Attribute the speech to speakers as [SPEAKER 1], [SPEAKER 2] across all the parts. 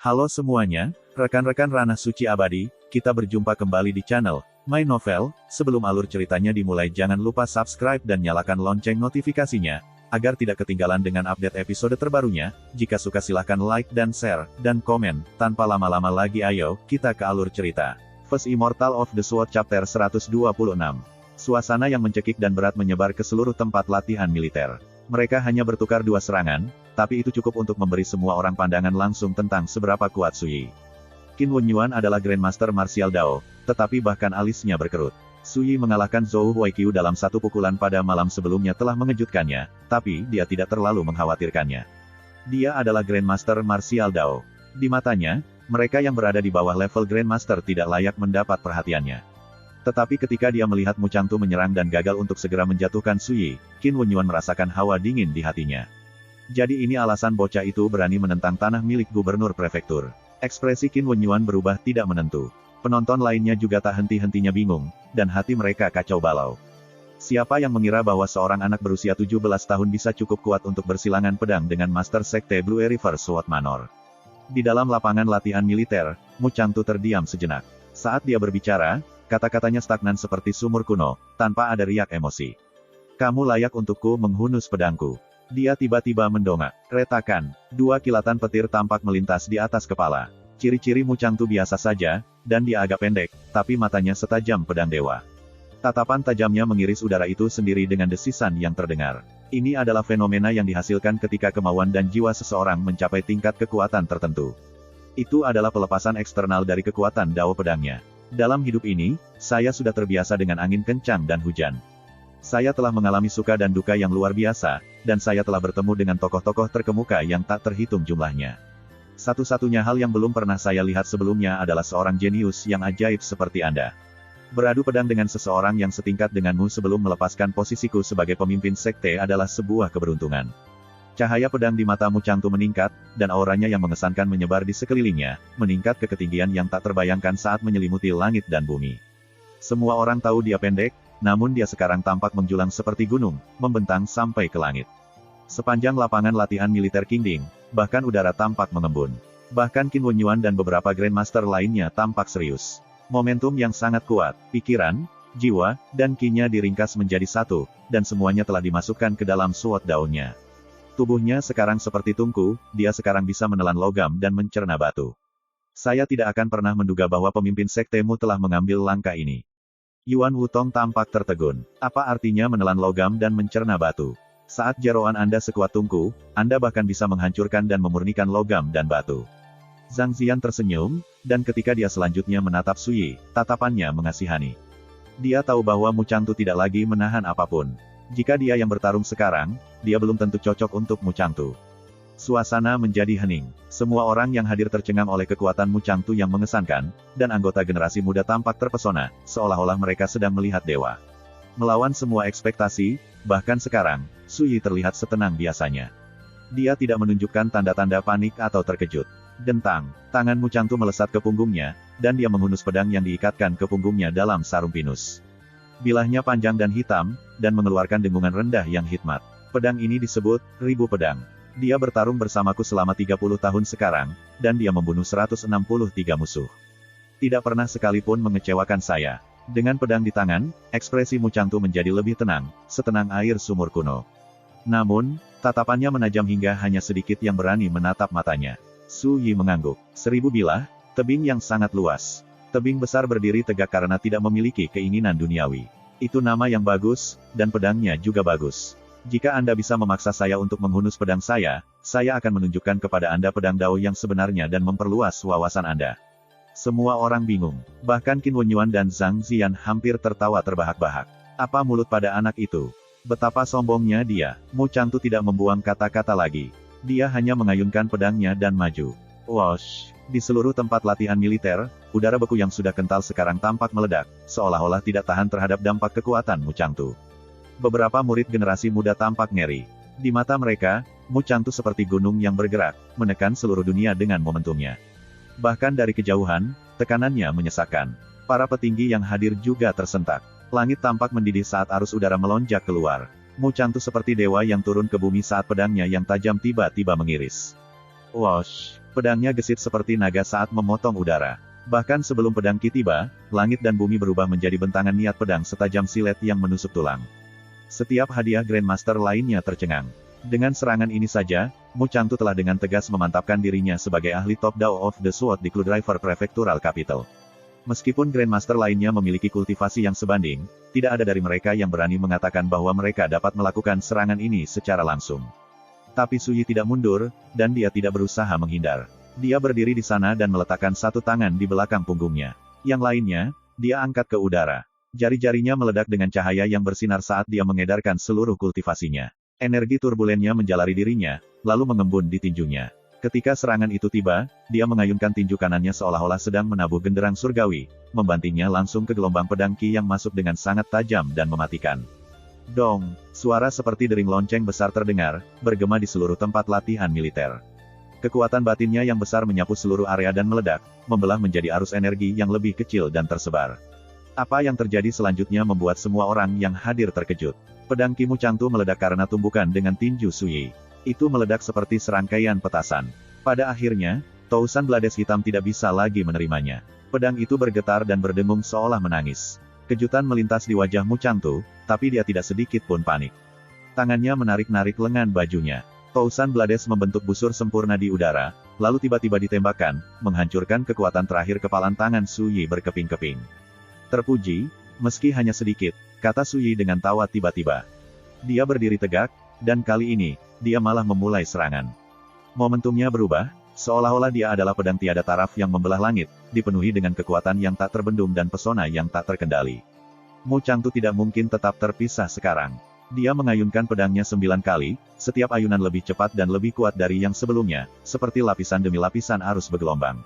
[SPEAKER 1] Halo semuanya, rekan-rekan Ranah Suci Abadi, kita berjumpa kembali di channel My Novel. Sebelum alur ceritanya dimulai, jangan lupa subscribe dan nyalakan lonceng notifikasinya, agar tidak ketinggalan dengan update episode terbarunya. Jika suka silahkan like dan share, dan komen. Tanpa lama-lama lagi ayo, kita ke alur cerita. First Immortal of the Sword Chapter 126. Suasana yang mencekik dan berat menyebar ke seluruh tempat latihan militer. Mereka hanya bertukar dua serangan, tapi itu cukup untuk memberi semua orang pandangan langsung tentang seberapa kuat Su Yi. Qin Wenyuan adalah Grandmaster Martial Dao, tetapi bahkan alisnya berkerut. Su Yi mengalahkan Zhou Huaiqiu dalam satu pukulan pada malam sebelumnya telah mengejutkannya, tapi dia tidak terlalu mengkhawatirkannya. Dia adalah Grandmaster Martial Dao. Di matanya, mereka yang berada di bawah level Grandmaster tidak layak mendapat perhatiannya. Tetapi ketika dia melihat Mu Changtu menyerang dan gagal untuk segera menjatuhkan Su Yi, Qin Wenyuan merasakan hawa dingin di hatinya. Jadi ini alasan bocah itu berani menentang tanah milik gubernur prefektur. Ekspresi Qin Wenyuan berubah tidak menentu. Penonton lainnya juga tak henti-hentinya bingung, dan hati mereka kacau balau. Siapa yang mengira bahwa seorang anak berusia 17 tahun bisa cukup kuat untuk bersilangan pedang dengan Master Sekte Blue River Sword Manor. Di dalam lapangan latihan militer, Mu Changtu terdiam sejenak. Saat dia berbicara, kata-katanya stagnan seperti sumur kuno, tanpa ada riak emosi. Kamu layak untukku menghunus pedangku. Dia tiba-tiba mendongak. Retakan. Dua kilatan petir tampak melintas di atas kepala. Ciri-ciri Mu Changtu biasa saja, dan dia agak pendek, tapi matanya setajam pedang dewa. Tatapan tajamnya mengiris udara itu sendiri dengan desisan yang terdengar. Ini adalah fenomena yang dihasilkan ketika kemauan dan jiwa seseorang mencapai tingkat kekuatan tertentu. Itu adalah pelepasan eksternal dari kekuatan Dao pedangnya. Dalam hidup ini, saya sudah terbiasa dengan angin kencang dan hujan. Saya telah mengalami suka dan duka yang luar biasa, dan saya telah bertemu dengan tokoh-tokoh terkemuka yang tak terhitung jumlahnya. Satu-satunya hal yang belum pernah saya lihat sebelumnya adalah seorang jenius yang ajaib seperti Anda. Beradu pedang dengan seseorang yang setingkat denganmu sebelum melepaskan posisiku sebagai pemimpin sekte adalah sebuah keberuntungan. Cahaya pedang di mata Mu Changtu meningkat, dan auranya yang mengesankan menyebar di sekelilingnya, meningkat ke ketinggian yang tak terbayangkan saat menyelimuti langit dan bumi. Semua orang tahu dia pendek, namun dia sekarang tampak menjulang seperti gunung, membentang sampai ke langit. Sepanjang lapangan latihan militer Qingding, bahkan udara tampak mengembun. Bahkan Qin Wenyuan dan beberapa Grandmaster lainnya tampak serius. Momentum yang sangat kuat, pikiran, jiwa, dan ki-nya diringkas menjadi satu, dan semuanya telah dimasukkan ke dalam Sword Dao-nya. Tubuhnya sekarang seperti tungku, dia sekarang bisa menelan logam dan mencerna batu. Saya tidak akan pernah menduga bahwa pemimpin sektemu telah mengambil langkah ini. Yuan Wutong tampak tertegun. Apa artinya menelan logam dan mencerna batu? Saat jeroan Anda sekuat tungku, Anda bahkan bisa menghancurkan dan memurnikan logam dan batu. Zhang Ziyan tersenyum, dan ketika dia selanjutnya menatap Su Yi, tatapannya mengasihani. Dia tahu bahwa Mu Changtu tidak lagi menahan apapun. Jika dia yang bertarung sekarang, dia belum tentu cocok untuk Mu Changtu. Suasana menjadi hening. Semua orang yang hadir tercengang oleh kekuatan Mu Changtu yang mengesankan, dan anggota generasi muda tampak terpesona, seolah-olah mereka sedang melihat dewa. Melawan semua ekspektasi, bahkan sekarang, Su Yi terlihat setenang biasanya. Dia tidak menunjukkan tanda-tanda panik atau terkejut. Dentang, tangan Mu Changtu melesat ke punggungnya, dan dia menghunus pedang yang diikatkan ke punggungnya dalam sarung pinus. Bilahnya panjang dan hitam, dan mengeluarkan dengungan rendah yang hikmat. Pedang ini disebut, Ribu Pedang. Dia bertarung bersamaku selama 30 tahun sekarang, dan dia membunuh 163 musuh. Tidak pernah sekalipun mengecewakan saya. Dengan pedang di tangan, ekspresi Mu Changtu menjadi lebih tenang, setenang air sumur kuno. Namun, tatapannya menajam hingga hanya sedikit yang berani menatap matanya. Su Yi mengangguk. 1000 bilah, tebing yang sangat luas. Tebing besar berdiri tegak karena tidak memiliki keinginan duniawi. Itu nama yang bagus, dan pedangnya juga bagus. Jika Anda bisa memaksa saya untuk menghunus pedang saya akan menunjukkan kepada Anda pedang Dao yang sebenarnya dan memperluas wawasan Anda. Semua orang bingung. Bahkan Qin Wenyuan dan Zhang Ziyan hampir tertawa terbahak-bahak. Apa mulut pada anak itu? Betapa sombongnya dia. Mu Changtu tidak membuang kata-kata lagi. Dia hanya mengayunkan pedangnya dan maju. Wosh! Di seluruh tempat latihan militer, udara beku yang sudah kental sekarang tampak meledak, seolah-olah tidak tahan terhadap dampak kekuatan Mu Changtu. Beberapa murid generasi muda tampak ngeri. Di mata mereka, Mu Changtu seperti gunung yang bergerak, menekan seluruh dunia dengan momentumnya. Bahkan dari kejauhan, tekanannya menyesakkan. Para petinggi yang hadir juga tersentak. Langit tampak mendidih saat arus udara melonjak keluar. Mu Changtu seperti dewa yang turun ke bumi saat pedangnya yang tajam tiba-tiba mengiris. Wosh! Pedangnya gesit seperti naga saat memotong udara. Bahkan sebelum pedang Qi tiba, langit dan bumi berubah menjadi bentangan niat pedang setajam silet yang menusuk tulang. Setiap hadiah Grandmaster lainnya tercengang. Dengan serangan ini saja, Mu Changtu telah dengan tegas memantapkan dirinya sebagai ahli top Dao of the Sword di Cloudriver Prefectural Capital. Meskipun Grandmaster lainnya memiliki kultivasi yang sebanding, tidak ada dari mereka yang berani mengatakan bahwa mereka dapat melakukan serangan ini secara langsung. Tapi Su Yi tidak mundur, dan dia tidak berusaha menghindar. Dia berdiri di sana dan meletakkan satu tangan di belakang punggungnya. Yang lainnya, dia angkat ke udara. Jari-jarinya meledak dengan cahaya yang bersinar saat dia mengedarkan seluruh kultivasinya. Energi turbulennya menjalari dirinya, lalu mengembun di tinjunya. Ketika serangan itu tiba, dia mengayunkan tinju kanannya seolah-olah sedang menabuh genderang surgawi, membantingnya langsung ke gelombang pedang Qi yang masuk dengan sangat tajam dan mematikan. Dong! Suara seperti dering lonceng besar terdengar, bergema di seluruh tempat latihan militer. Kekuatan batinnya yang besar menyapu seluruh area dan meledak, membelah menjadi arus energi yang lebih kecil dan tersebar. Apa yang terjadi selanjutnya membuat semua orang yang hadir terkejut. Pedang Qi Mu Changtu meledak karena tumbukan dengan tinju Su Yi. Itu meledak seperti serangkaian petasan. Pada akhirnya, Tousan Blades hitam tidak bisa lagi menerimanya. Pedang itu bergetar dan berdengung seolah menangis. Kejutan melintas di wajah Mu Changtu, tapi dia tidak sedikit pun panik. Tangannya menarik-narik lengan bajunya. Tousan Blades membentuk busur sempurna di udara, lalu tiba-tiba ditembakkan, menghancurkan kekuatan terakhir kepalan tangan Su Yi berkeping-keping. Terpuji, meski hanya sedikit, kata Su Yi dengan tawa tiba-tiba. Dia berdiri tegak, dan kali ini, dia malah memulai serangan. Momentumnya berubah, seolah-olah dia adalah pedang tiada taraf yang membelah langit, dipenuhi dengan kekuatan yang tak terbendung dan pesona yang tak terkendali. Mu Changtu tidak mungkin tetap terpisah sekarang. Dia mengayunkan pedangnya 9 kali, setiap ayunan lebih cepat dan lebih kuat dari yang sebelumnya, seperti lapisan demi lapisan arus bergelombang.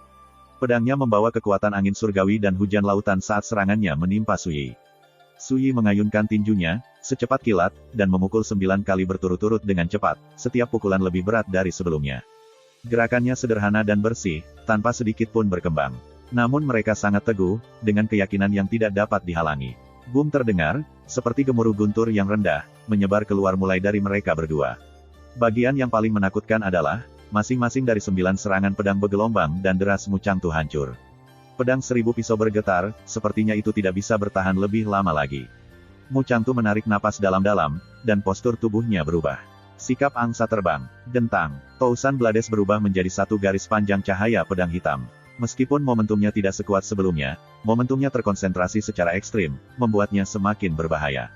[SPEAKER 1] Pedangnya membawa kekuatan angin surgawi dan hujan lautan saat serangannya menimpa Su Yi. Su Yi mengayunkan tinjunya, secepat kilat, dan memukul 9 kali berturut-turut dengan cepat, setiap pukulan lebih berat dari sebelumnya. Gerakannya sederhana dan bersih, tanpa sedikit pun berkembang. Namun mereka sangat teguh, dengan keyakinan yang tidak dapat dihalangi. Boom terdengar, seperti gemuruh guntur yang rendah, menyebar keluar mulai dari mereka berdua. Bagian yang paling menakutkan adalah, masing-masing dari 9 serangan pedang bergelombang dan deras Mu Changtu hancur. Pedang 1000 pisau bergetar, sepertinya itu tidak bisa bertahan lebih lama lagi. Mu Changtu menarik napas dalam-dalam, dan postur tubuhnya berubah. Sikap angsa terbang, dentang, Tousan Blades berubah menjadi satu garis panjang cahaya pedang hitam. Meskipun momentumnya tidak sekuat sebelumnya, momentumnya terkonsentrasi secara ekstrim, membuatnya semakin berbahaya.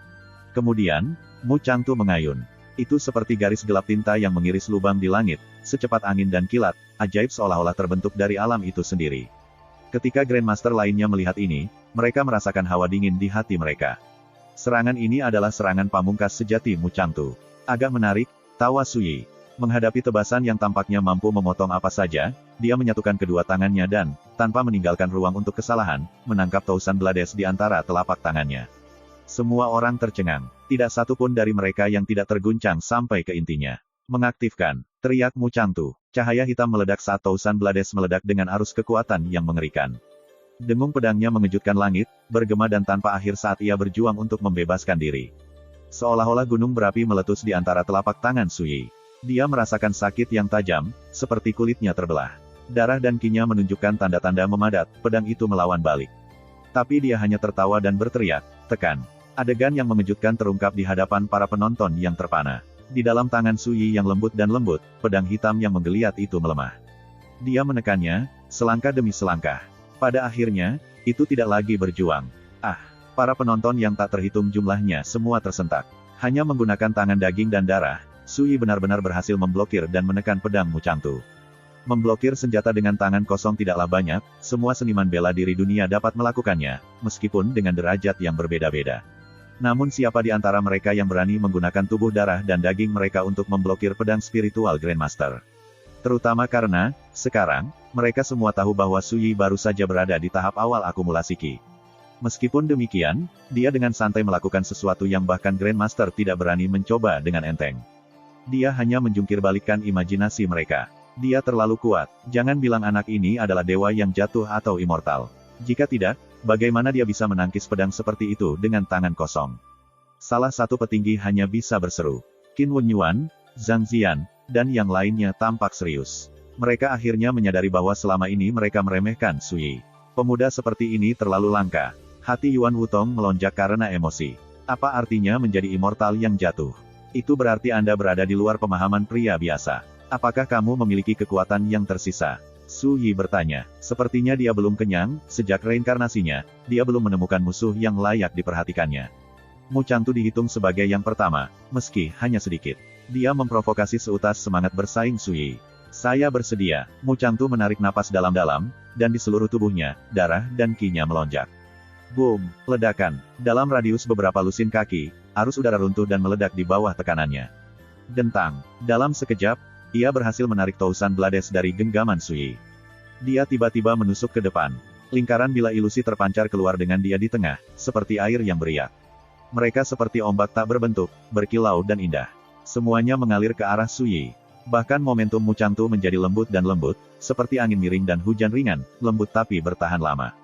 [SPEAKER 1] Kemudian, Mu Changtu mengayun. Itu seperti garis gelap tinta yang mengiris lubang di langit, secepat angin dan kilat, ajaib seolah-olah terbentuk dari alam itu sendiri. Ketika Grandmaster lainnya melihat ini, mereka merasakan hawa dingin di hati mereka. Serangan ini adalah serangan pamungkas sejati Mu Changtu. Agak menarik, tawa Su Yi. Menghadapi tebasan yang tampaknya mampu memotong apa saja, dia menyatukan kedua tangannya dan, tanpa meninggalkan ruang untuk kesalahan, menangkap Tousan Blades di antara telapak tangannya. Semua orang tercengang. Tidak satu pun dari mereka yang tidak terguncang sampai ke intinya. Mengaktifkan, teriak Mu Changtu. Cahaya hitam meledak saat Tousan Blades meledak dengan arus kekuatan yang mengerikan. Dengung pedangnya mengejutkan langit, bergema dan tanpa akhir saat ia berjuang untuk membebaskan diri. Seolah-olah gunung berapi meletus di antara telapak tangan Su Yi. Dia merasakan sakit yang tajam, seperti kulitnya terbelah. Darah dan Qi-nya menunjukkan tanda-tanda memadat, pedang itu melawan balik. Tapi dia hanya tertawa dan berteriak, tekan. Adegan yang mengejutkan terungkap di hadapan para penonton yang terpana. Di dalam tangan Su Yi yang lembut dan lembut, pedang hitam yang menggeliat itu melemah. Dia menekannya, selangkah demi selangkah. Pada akhirnya, itu tidak lagi berjuang. Para penonton yang tak terhitung jumlahnya semua tersentak. Hanya menggunakan tangan daging dan darah, Su Yi benar-benar berhasil memblokir dan menekan pedang Mu Changtu. Memblokir senjata dengan tangan kosong tidaklah banyak, semua seniman bela diri dunia dapat melakukannya, meskipun dengan derajat yang berbeda-beda. Namun siapa di antara mereka yang berani menggunakan tubuh darah dan daging mereka untuk memblokir pedang spiritual Grandmaster? Terutama karena, sekarang, mereka semua tahu bahwa Su Yi baru saja berada di tahap awal akumulasi Qi. Meskipun demikian, dia dengan santai melakukan sesuatu yang bahkan Grandmaster tidak berani mencoba dengan enteng. Dia hanya menjungkir-balikan imajinasi mereka. Dia terlalu kuat, jangan bilang anak ini adalah dewa yang jatuh atau immortal. Jika tidak, bagaimana dia bisa menangkis pedang seperti itu dengan tangan kosong? Salah satu petinggi hanya bisa berseru. Qin Wen Yuan, Zhang Ziyan, dan yang lainnya tampak serius. Mereka akhirnya menyadari bahwa selama ini mereka meremehkan Su Yi. Pemuda seperti ini terlalu langka. Hati Yuan Wutong melonjak karena emosi. Apa artinya menjadi immortal yang jatuh? Itu berarti Anda berada di luar pemahaman pria biasa. Apakah kamu memiliki kekuatan yang tersisa? Su Yi bertanya. Sepertinya dia belum kenyang, sejak reinkarnasinya, dia belum menemukan musuh yang layak diperhatikannya. Mu Changtu dihitung sebagai yang pertama, meski hanya sedikit. Dia memprovokasi seutas semangat bersaing Su Yi. Saya bersedia. Mu Changtu menarik napas dalam-dalam, dan di seluruh tubuhnya, darah dan ki-nya melonjak. Boom! Ledakan. Dalam radius beberapa lusin kaki, arus udara runtuh dan meledak di bawah tekanannya. Dentang. Dalam sekejap, ia berhasil menarik Tousan Blades dari genggaman Su Yi. Dia tiba-tiba menusuk ke depan. Lingkaran bila ilusi terpancar keluar dengan dia di tengah, seperti air yang beriak. Mereka seperti ombak tak berbentuk, berkilau dan indah. Semuanya mengalir ke arah Su Yi. Bahkan momentum Mu Changtu menjadi lembut dan lembut, seperti angin miring dan hujan ringan, lembut tapi bertahan lama.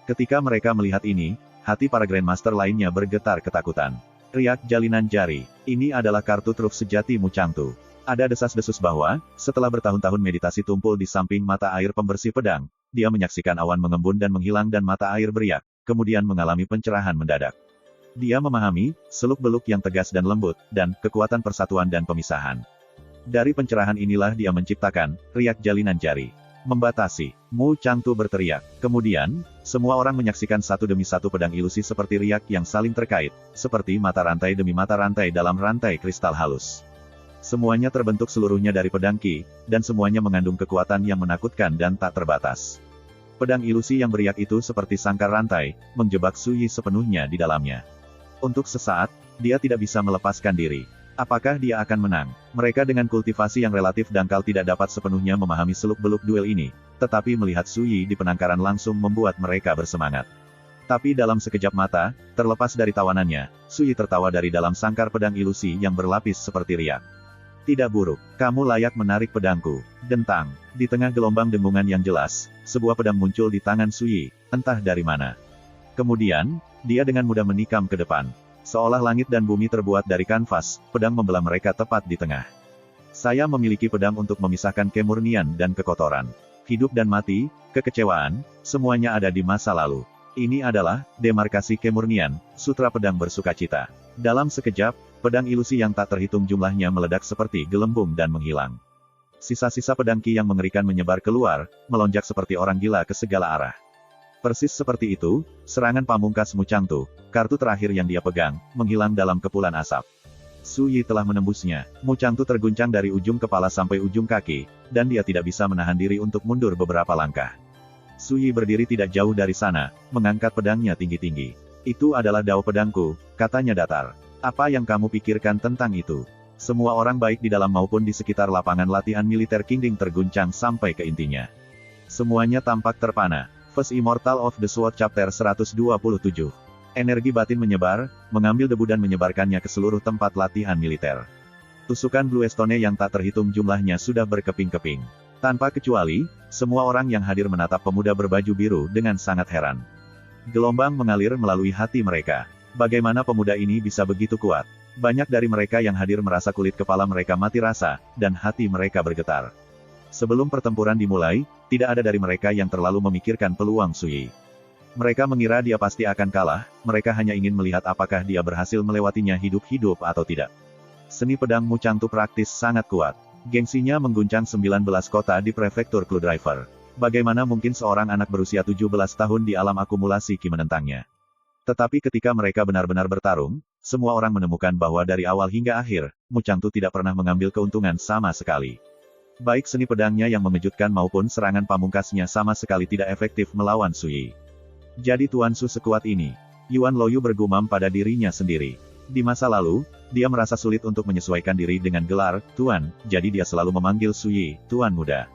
[SPEAKER 1] Ketika mereka melihat ini, hati para Grandmaster lainnya bergetar ketakutan. Riak jalinan jari. Ini adalah kartu truf sejati Mu Changtu. Ada desas-desus bahwa, setelah bertahun-tahun meditasi tumpul di samping mata air pembersih pedang, dia menyaksikan awan mengembun dan menghilang dan mata air beriak, kemudian mengalami pencerahan mendadak. Dia memahami, seluk-beluk yang tegas dan lembut, dan kekuatan persatuan dan pemisahan. Dari pencerahan inilah dia menciptakan, riak jalinan jari. Membatasi. Mu Changtu berteriak. Kemudian, semua orang menyaksikan satu demi satu pedang ilusi seperti riak yang saling terkait, seperti mata rantai demi mata rantai dalam rantai kristal halus. Semuanya terbentuk seluruhnya dari pedang ki, dan semuanya mengandung kekuatan yang menakutkan dan tak terbatas. Pedang ilusi yang beriak itu seperti sangkar rantai, menjebak Su Yi sepenuhnya di dalamnya. Untuk sesaat, dia tidak bisa melepaskan diri. Apakah dia akan menang? Mereka dengan kultivasi yang relatif dangkal tidak dapat sepenuhnya memahami seluk-beluk duel ini, tetapi melihat Su Yi di penangkaran langsung membuat mereka bersemangat. Tapi dalam sekejap mata, terlepas dari tawanannya, Su Yi tertawa dari dalam sangkar pedang ilusi yang berlapis seperti riak. Tidak buruk, kamu layak menarik pedangku. Dentang. Di tengah gelombang dengungan yang jelas, sebuah pedang muncul di tangan Su Yi, entah dari mana. Kemudian, dia dengan mudah menikam ke depan. Seolah langit dan bumi terbuat dari kanvas, pedang membelah mereka tepat di tengah. Saya memiliki pedang untuk memisahkan kemurnian dan kekotoran. Hidup dan mati, kekecewaan, semuanya ada di masa lalu. Ini adalah, demarkasi kemurnian, sutra pedang bersukacita. Dalam sekejap, pedang ilusi yang tak terhitung jumlahnya meledak seperti gelembung dan menghilang. Sisa-sisa pedang ki yang mengerikan menyebar keluar, melonjak seperti orang gila ke segala arah. Persis seperti itu, serangan pamungkas Mu Changtu, kartu terakhir yang dia pegang, menghilang dalam kepulan asap. Su Yi telah menembusnya. Mu Changtu terguncang dari ujung kepala sampai ujung kaki, dan dia tidak bisa menahan diri untuk mundur beberapa langkah. Su Yi berdiri tidak jauh dari sana, mengangkat pedangnya tinggi-tinggi. Itu adalah dao pedangku, katanya datar. Apa yang kamu pikirkan tentang itu? Semua orang baik di dalam maupun di sekitar lapangan latihan militer Qingding terguncang sampai ke intinya. Semuanya tampak terpana. First Immortal of the Sword Chapter 127. Energi batin menyebar, mengambil debu dan menyebarkannya ke seluruh tempat latihan militer. Tusukan Bluestone yang tak terhitung jumlahnya sudah berkeping-keping. Tanpa kecuali, semua orang yang hadir menatap pemuda berbaju biru dengan sangat heran. Gelombang mengalir melalui hati mereka. Bagaimana pemuda ini bisa begitu kuat? Banyak dari mereka yang hadir merasa kulit kepala mereka mati rasa, dan hati mereka bergetar. Sebelum pertempuran dimulai, tidak ada dari mereka yang terlalu memikirkan peluang Su Yi. Mereka mengira dia pasti akan kalah, mereka hanya ingin melihat apakah dia berhasil melewatinya hidup-hidup atau tidak. Seni pedang Mu Changtu praktis sangat kuat. Gengsinya mengguncang 19 kota di prefektur Clue Driver. Bagaimana mungkin seorang anak berusia 17 tahun di alam akumulasi ki menentangnya? Tetapi ketika mereka benar-benar bertarung, semua orang menemukan bahwa dari awal hingga akhir, Mu Changtu tidak pernah mengambil keuntungan sama sekali. Baik seni pedangnya yang mengejutkan maupun serangan pamungkasnya sama sekali tidak efektif melawan Su Yi. Jadi Tuan Su sekuat ini. Yuan Loyu bergumam pada dirinya sendiri. Di masa lalu, dia merasa sulit untuk menyesuaikan diri dengan gelar, Tuan, jadi dia selalu memanggil Su Yi, Tuan Muda.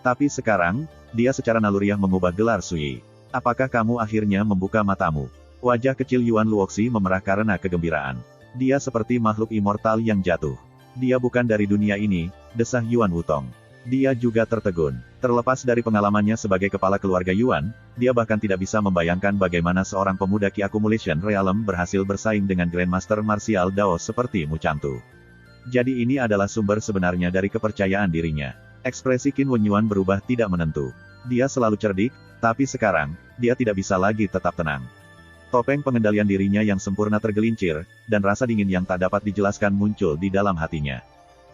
[SPEAKER 1] Tapi sekarang, dia secara naluriah mengubah gelar Su Yi. Apakah kamu akhirnya membuka matamu? Wajah kecil Yuan Luoxi memerah karena kegembiraan. Dia seperti makhluk immortal yang jatuh. Dia bukan dari dunia ini, desah Yuan Wutong. Dia juga tertegun. Terlepas dari pengalamannya sebagai kepala keluarga Yuan, dia bahkan tidak bisa membayangkan bagaimana seorang pemuda Ki Accumulation Realm berhasil bersaing dengan Grandmaster Martial Dao seperti Mu Changtu. Jadi ini adalah sumber sebenarnya dari kepercayaan dirinya. Ekspresi Qin Wenyuan berubah tidak menentu. Dia selalu cerdik, tapi sekarang, dia tidak bisa lagi tetap tenang. Topeng pengendalian dirinya yang sempurna tergelincir, dan rasa dingin yang tak dapat dijelaskan muncul di dalam hatinya.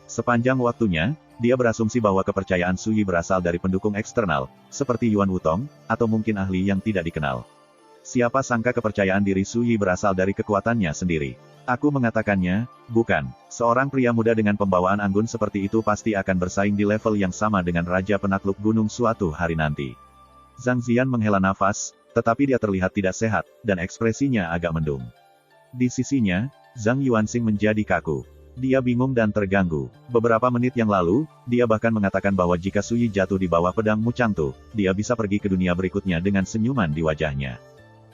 [SPEAKER 1] Sepanjang waktunya, dia berasumsi bahwa kepercayaan Su Yi berasal dari pendukung eksternal, seperti Yuan Wutong, atau mungkin ahli yang tidak dikenal. Siapa sangka kepercayaan diri Su Yi berasal dari kekuatannya sendiri. Aku mengatakannya, bukan. Seorang pria muda dengan pembawaan anggun seperti itu pasti akan bersaing di level yang sama dengan Raja Penakluk Gunung suatu hari nanti. Zhang Ziyan menghela nafas, tetapi dia terlihat tidak sehat, dan ekspresinya agak mendung. Di sisinya, Zhang Yuanxing menjadi kaku. Dia bingung dan terganggu. Beberapa menit yang lalu, dia bahkan mengatakan bahwa jika Su Yi jatuh di bawah pedang Mu Changtu, dia bisa pergi ke dunia berikutnya dengan senyuman di wajahnya.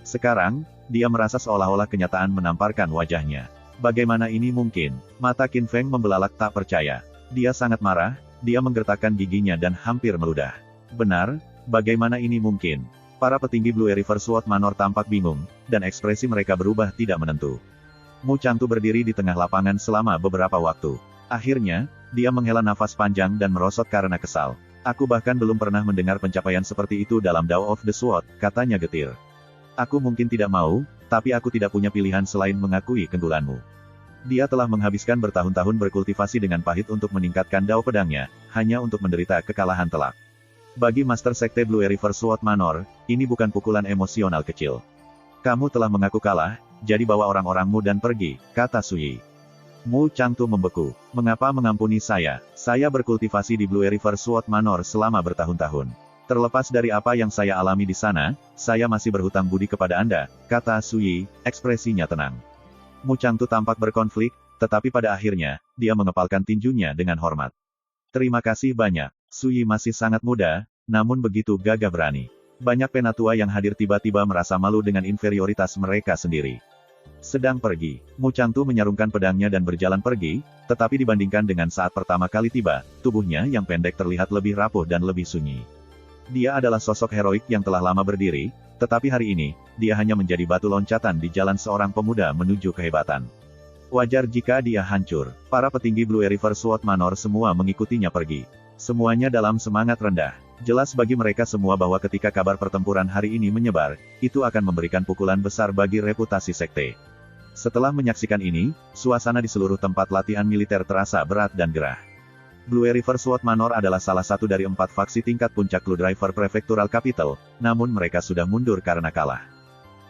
[SPEAKER 1] Sekarang, dia merasa seolah-olah kenyataan menamparkan wajahnya. Bagaimana ini mungkin? Mata Qin Feng membelalak tak percaya. Dia sangat marah, dia menggertakkan giginya dan hampir meludah. Benar, bagaimana ini mungkin? Para petinggi Blue River Sword Manor tampak bingung, dan ekspresi mereka berubah tidak menentu. Mu Changtu berdiri di tengah lapangan selama beberapa waktu. Akhirnya, dia menghela nafas panjang dan merosot karena kesal. Aku bahkan belum pernah mendengar pencapaian seperti itu dalam Dao of the Sword, katanya getir. Aku mungkin tidak mau, tapi aku tidak punya pilihan selain mengakui keunggulanmu. Dia telah menghabiskan bertahun-tahun berkultivasi dengan pahit untuk meningkatkan Dao pedangnya, hanya untuk menderita kekalahan telak. Bagi Master Sekte Blue River Sword Manor, ini bukan pukulan emosional kecil. Kamu telah mengaku kalah, jadi bawa orang-orangmu dan pergi, kata Su Yi. Mu Changtu membeku. Mengapa mengampuni saya? Saya berkultivasi di Blue River Sword Manor selama bertahun-tahun. Terlepas dari apa yang saya alami di sana, saya masih berhutang budi kepada Anda, kata Su Yi, ekspresinya tenang. Mu Changtu tampak berkonflik, tetapi pada akhirnya, dia mengepalkan tinjunya dengan hormat. Terima kasih banyak. Su Yi masih sangat muda, namun begitu gagah berani. Banyak penatua yang hadir tiba-tiba merasa malu dengan inferioritas mereka sendiri. Sedang pergi, Mu Changtu menyarungkan pedangnya dan berjalan pergi, tetapi dibandingkan dengan saat pertama kali tiba, tubuhnya yang pendek terlihat lebih rapuh dan lebih sunyi. Dia adalah sosok heroik yang telah lama berdiri, tetapi hari ini, dia hanya menjadi batu loncatan di jalan seorang pemuda menuju kehebatan. Wajar jika dia hancur. Para petinggi Blue River Sword Manor semua mengikutinya pergi. Semuanya dalam semangat rendah. Jelas bagi mereka semua bahwa ketika kabar pertempuran hari ini menyebar, itu akan memberikan pukulan besar bagi reputasi sekte. Setelah menyaksikan ini, suasana di seluruh tempat latihan militer terasa berat dan gerah. Blue River Sword Manor adalah salah satu dari 4 faksi tingkat puncak Blue River Prefectural Capital, namun mereka sudah mundur karena kalah.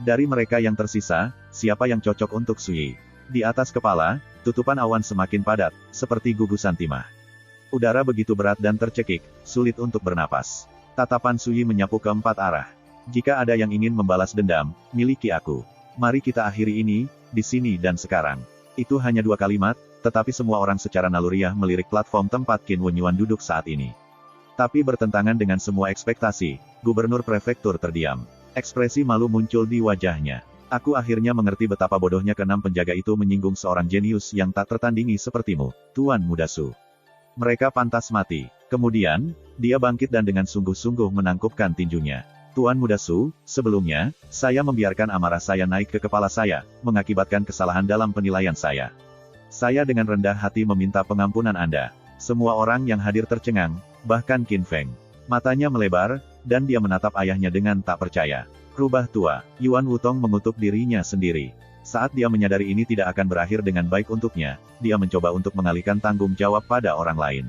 [SPEAKER 1] Dari mereka yang tersisa, siapa yang cocok untuk Su Yi? Di atas kepala, tutupan awan semakin padat, seperti gugusan timah. Udara begitu berat dan tercekik, sulit untuk bernapas. Tatapan Su Yi menyapu ke 4 arah. Jika ada yang ingin membalas dendam, miliki aku. Mari kita akhiri ini, di sini dan sekarang. Itu hanya 2 kalimat, tetapi semua orang secara naluriah melirik platform tempat Qin Wenyuan duduk saat ini. Tapi bertentangan dengan semua ekspektasi, Gubernur Prefektur terdiam. Ekspresi malu muncul di wajahnya. Aku akhirnya mengerti betapa bodohnya keenam penjaga itu menyinggung seorang jenius yang tak tertandingi sepertimu, Tuan Muda Su. Mereka pantas mati. Kemudian, dia bangkit dan dengan sungguh-sungguh menangkupkan tinjunya. Tuan Muda Su, sebelumnya, saya membiarkan amarah saya naik ke kepala saya, mengakibatkan kesalahan dalam penilaian saya. Saya dengan rendah hati meminta pengampunan Anda. Semua orang yang hadir tercengang, bahkan Qin Feng. Matanya melebar, dan dia menatap ayahnya dengan tak percaya. Rubah tua, Yuan Wutong mengutuk dirinya sendiri. Saat dia menyadari ini tidak akan berakhir dengan baik untuknya, dia mencoba untuk mengalihkan tanggung jawab pada orang lain.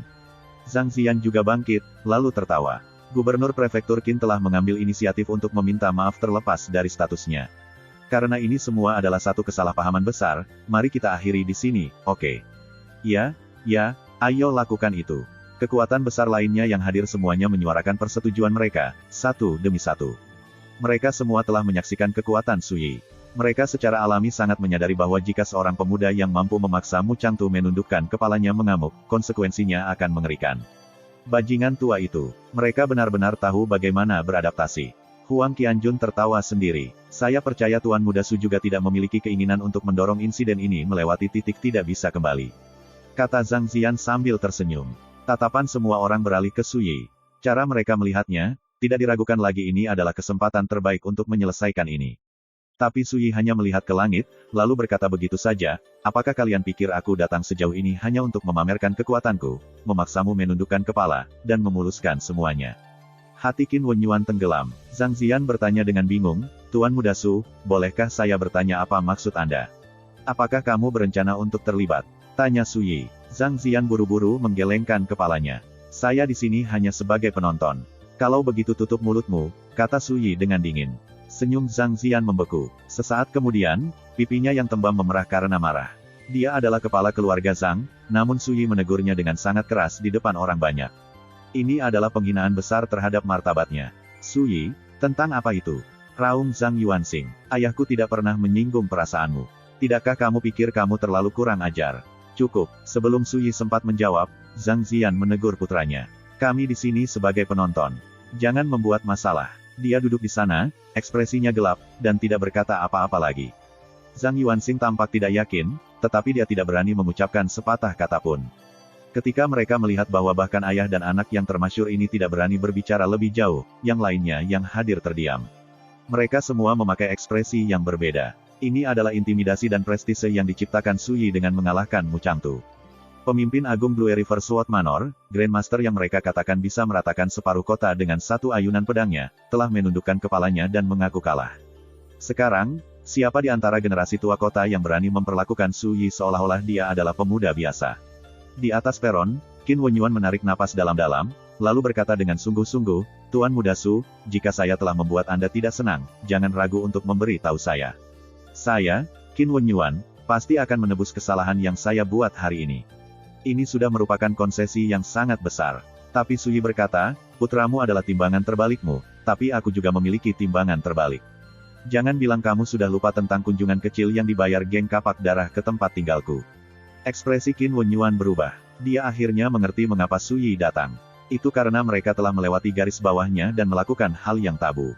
[SPEAKER 1] Zhang Ziyan juga bangkit, lalu tertawa. Gubernur Prefektur Qin telah mengambil inisiatif untuk meminta maaf terlepas dari statusnya. Karena ini semua adalah satu kesalahpahaman besar, mari kita akhiri di sini, oke? Ya, ayo lakukan itu. Kekuatan besar lainnya yang hadir semuanya menyuarakan persetujuan mereka, satu demi satu. Mereka semua telah menyaksikan kekuatan Su Yi. Mereka secara alami sangat menyadari bahwa jika seorang pemuda yang mampu memaksa Mu Changtu menundukkan kepalanya mengamuk, konsekuensinya akan mengerikan. Bajingan tua itu. Mereka benar-benar tahu bagaimana beradaptasi. Huang Qianjun tertawa sendiri. Saya percaya Tuan Muda Su juga tidak memiliki keinginan untuk mendorong insiden ini melewati titik tidak bisa kembali. Kata Zhang Ziyan sambil tersenyum. Tatapan semua orang beralih ke Su Yi. Cara mereka melihatnya, tidak diragukan lagi ini adalah kesempatan terbaik untuk menyelesaikan ini. Tapi Sui hanya melihat ke langit, lalu berkata begitu saja, apakah kalian pikir aku datang sejauh ini hanya untuk memamerkan kekuatanku, memaksamu menundukkan kepala, dan memuluskan semuanya. Hati Qin Wenyuan tenggelam. Zhang Ziyan bertanya dengan bingung, Tuan Muda Su, bolehkah saya bertanya apa maksud Anda? Apakah kamu berencana untuk terlibat? Tanya Sui. Zhang Ziyan buru-buru menggelengkan kepalanya. Saya di sini hanya sebagai penonton. Kalau begitu tutup mulutmu, kata Sui dengan dingin. Senyum Zhang Ziyan membeku. Sesaat kemudian, pipinya yang tembam memerah karena marah. Dia adalah kepala keluarga Zhang, namun Sui menegurnya dengan sangat keras di depan orang banyak. Ini adalah penghinaan besar terhadap martabatnya. Sui, tentang apa itu? Raung Zhang Yuanxing. Ayahku tidak pernah menyinggung perasaanmu. Tidakkah kamu pikir kamu terlalu kurang ajar? Cukup, sebelum Sui sempat menjawab, Zhang Ziyan menegur putranya. Kami di sini sebagai penonton. Jangan membuat masalah. Dia duduk di sana, ekspresinya gelap, dan tidak berkata apa-apa lagi. Zhang Yuanxing tampak tidak yakin, tetapi dia tidak berani mengucapkan sepatah kata pun. Ketika mereka melihat bahwa bahkan ayah dan anak yang termasyhur ini tidak berani berbicara lebih jauh, yang lainnya yang hadir terdiam. Mereka semua memakai ekspresi yang berbeda. Ini adalah intimidasi dan prestise yang diciptakan Sui dengan mengalahkan Mu Changtu. Pemimpin Agung Blue River Sword Manor, Grandmaster yang mereka katakan bisa meratakan separuh kota dengan satu ayunan pedangnya, telah menundukkan kepalanya dan mengaku kalah. Sekarang, siapa di antara generasi tua kota yang berani memperlakukan Sui seolah-olah dia adalah pemuda biasa? Di atas peron, Qin Wenyuan menarik napas dalam-dalam, lalu berkata dengan sungguh-sungguh, Tuan Muda Su, jika saya telah membuat Anda tidak senang, jangan ragu untuk memberi tahu saya. Saya, Qin Wenyuan, pasti akan menebus kesalahan yang saya buat hari ini. Ini sudah merupakan konsesi yang sangat besar. Tapi Sui berkata, putramu adalah timbangan terbalikmu, tapi aku juga memiliki timbangan terbalik. Jangan bilang kamu sudah lupa tentang kunjungan kecil yang dibayar geng kapak darah ke tempat tinggalku. Ekspresi Qin Wenyuan berubah. Dia akhirnya mengerti mengapa Sui datang. Itu karena mereka telah melewati garis bawahnya dan melakukan hal yang tabu.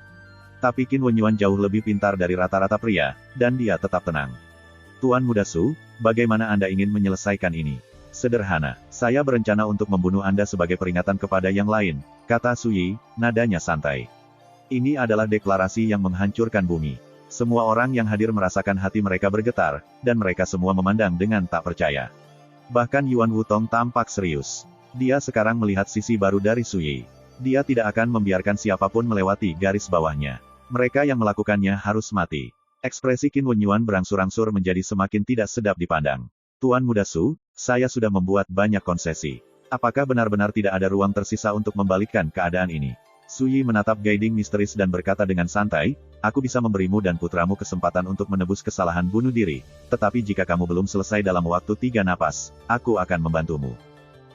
[SPEAKER 1] Tapi Qin Wenyuan jauh lebih pintar dari rata-rata pria, dan dia tetap tenang. Tuan Muda Su, bagaimana Anda ingin menyelesaikan ini? Sederhana, saya berencana untuk membunuh Anda sebagai peringatan kepada yang lain, kata Sui, nadanya santai. Ini adalah deklarasi yang menghancurkan bumi. Semua orang yang hadir merasakan hati mereka bergetar, dan mereka semua memandang dengan tak percaya. Bahkan Yuan Wutong tampak serius. Dia sekarang melihat sisi baru dari Sui. Dia tidak akan membiarkan siapapun melewati garis bawahnya. Mereka yang melakukannya harus mati. Ekspresi Qin Wenyuan berangsur-angsur menjadi semakin tidak sedap dipandang. Tuan Muda Su, saya sudah membuat banyak konsesi. Apakah benar-benar tidak ada ruang tersisa untuk membalikkan keadaan ini? Sui menatap Gaiding misteris dan berkata dengan santai, aku bisa memberimu dan putramu kesempatan untuk menebus kesalahan bunuh diri, tetapi jika kamu belum selesai dalam waktu 3 napas, aku akan membantumu.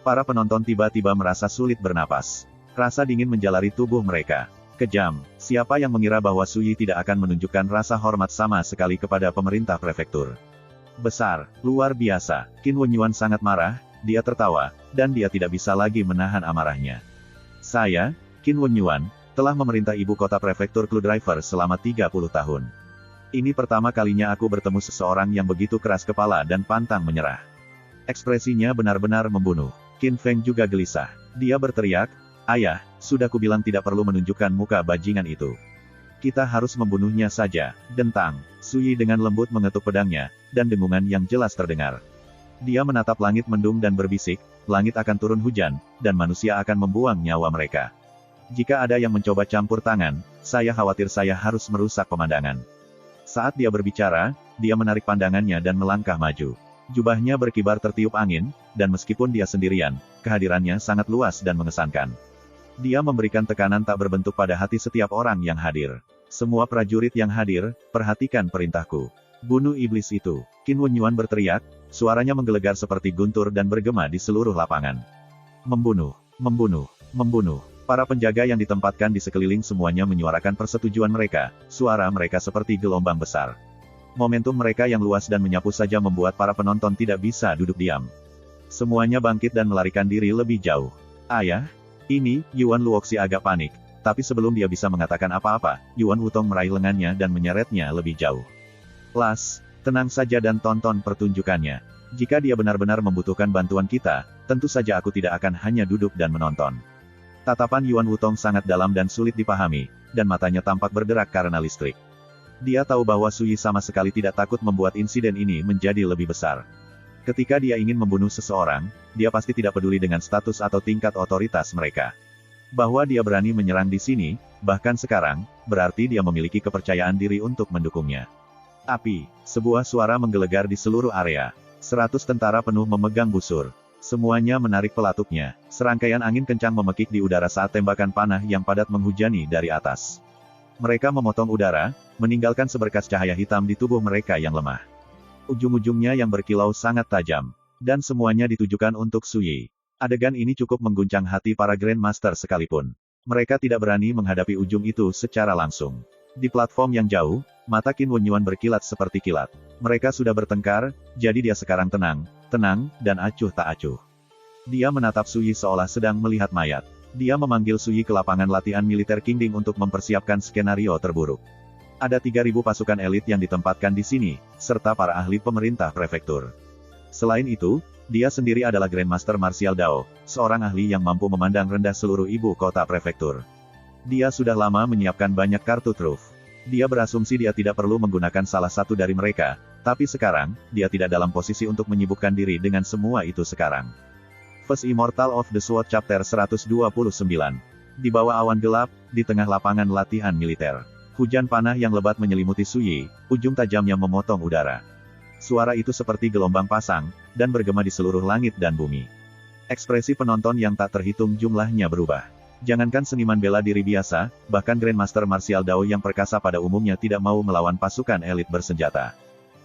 [SPEAKER 1] Para penonton tiba-tiba merasa sulit bernapas. Rasa dingin menjalari tubuh mereka. Kejam, siapa yang mengira bahwa Sui tidak akan menunjukkan rasa hormat sama sekali kepada pemerintah prefektur? Besar, luar biasa. Qin Wenyuan sangat marah, dia tertawa, dan dia tidak bisa lagi menahan amarahnya. Saya, Qin Wenyuan, telah memerintah ibu kota prefektur Clue Driver selama 30 tahun. Ini pertama kalinya aku bertemu seseorang yang begitu keras kepala dan pantang menyerah. Ekspresinya benar-benar membunuh. Qin Feng juga gelisah. Dia berteriak, ayah, sudah kubilang tidak perlu menunjukkan muka bajingan itu. Kita harus membunuhnya saja. Dentang, Sui dengan lembut mengetuk pedangnya, dan dengungan yang jelas terdengar. Dia menatap langit mendung dan berbisik, langit akan turun hujan, dan manusia akan membuang nyawa mereka. Jika ada yang mencoba campur tangan, saya khawatir saya harus merusak pemandangan. Saat dia berbicara, dia menarik pandangannya dan melangkah maju. Jubahnya berkibar tertiup angin, dan meskipun dia sendirian, kehadirannya sangat luas dan mengesankan. Dia memberikan tekanan tak berbentuk pada hati setiap orang yang hadir. Semua prajurit yang hadir, perhatikan perintahku. Bunuh iblis itu. Qin Wenyuan berteriak, suaranya menggelegar seperti guntur dan bergema di seluruh lapangan. Membunuh, membunuh, membunuh. Para penjaga yang ditempatkan di sekeliling semuanya menyuarakan persetujuan mereka, suara mereka seperti gelombang besar. Momentum mereka yang luas dan menyapu saja membuat para penonton tidak bisa duduk diam. Semuanya bangkit dan melarikan diri lebih jauh. Ayah? Ini, Yuan Luoxi agak panik, tapi sebelum dia bisa mengatakan apa-apa, Yuan Wutong meraih lengannya dan menyeretnya lebih jauh. Las, tenang saja dan tonton pertunjukannya. Jika dia benar-benar membutuhkan bantuan kita, tentu saja aku tidak akan hanya duduk dan menonton. Tatapan Yuan Wutong sangat dalam dan sulit dipahami, dan matanya tampak berderak karena listrik. Dia tahu bahwa Sui sama sekali tidak takut membuat insiden ini menjadi lebih besar. Ketika dia ingin membunuh seseorang, dia pasti tidak peduli dengan status atau tingkat otoritas mereka. Bahwa dia berani menyerang di sini, bahkan sekarang, berarti dia memiliki kepercayaan diri untuk mendukungnya. Api, sebuah suara menggelegar di seluruh area. 100 tentara penuh memegang busur. Semuanya menarik pelatuknya. Serangkaian angin kencang memekik di udara saat tembakan panah yang padat menghujani dari atas. Mereka memotong udara, meninggalkan seberkas cahaya hitam di tubuh mereka yang lemah. Ujung-ujungnya yang berkilau sangat tajam. Dan semuanya ditujukan untuk Sui. Adegan ini cukup mengguncang hati para Grandmaster sekalipun. Mereka tidak berani menghadapi ujung itu secara langsung. Di platform yang jauh, mata Qin Wenyuan berkilat seperti kilat. Mereka sudah bertengkar, jadi dia sekarang tenang, dan acuh tak acuh. Dia menatap Sui seolah sedang melihat mayat. Dia memanggil Sui ke lapangan latihan militer Qingding untuk mempersiapkan skenario terburuk. Ada 3.000 pasukan elit yang ditempatkan di sini, serta para ahli pemerintah prefektur. Selain itu, dia sendiri adalah Grandmaster Martial Dao, seorang ahli yang mampu memandang rendah seluruh ibu kota prefektur. Dia sudah lama menyiapkan banyak kartu truf. Dia berasumsi dia tidak perlu menggunakan salah satu dari mereka, tapi sekarang, dia tidak dalam posisi untuk menyibukkan diri dengan semua itu sekarang. First Immortal of the Sword Chapter 129. Di bawah awan gelap, di tengah lapangan latihan militer. Hujan panah yang lebat menyelimuti Sui, ujung tajamnya memotong udara. Suara itu seperti gelombang pasang, dan bergema di seluruh langit dan bumi. Ekspresi penonton yang tak terhitung jumlahnya berubah. Jangankan seniman bela diri biasa, bahkan Grandmaster Martial Dao yang perkasa pada umumnya tidak mau melawan pasukan elit bersenjata.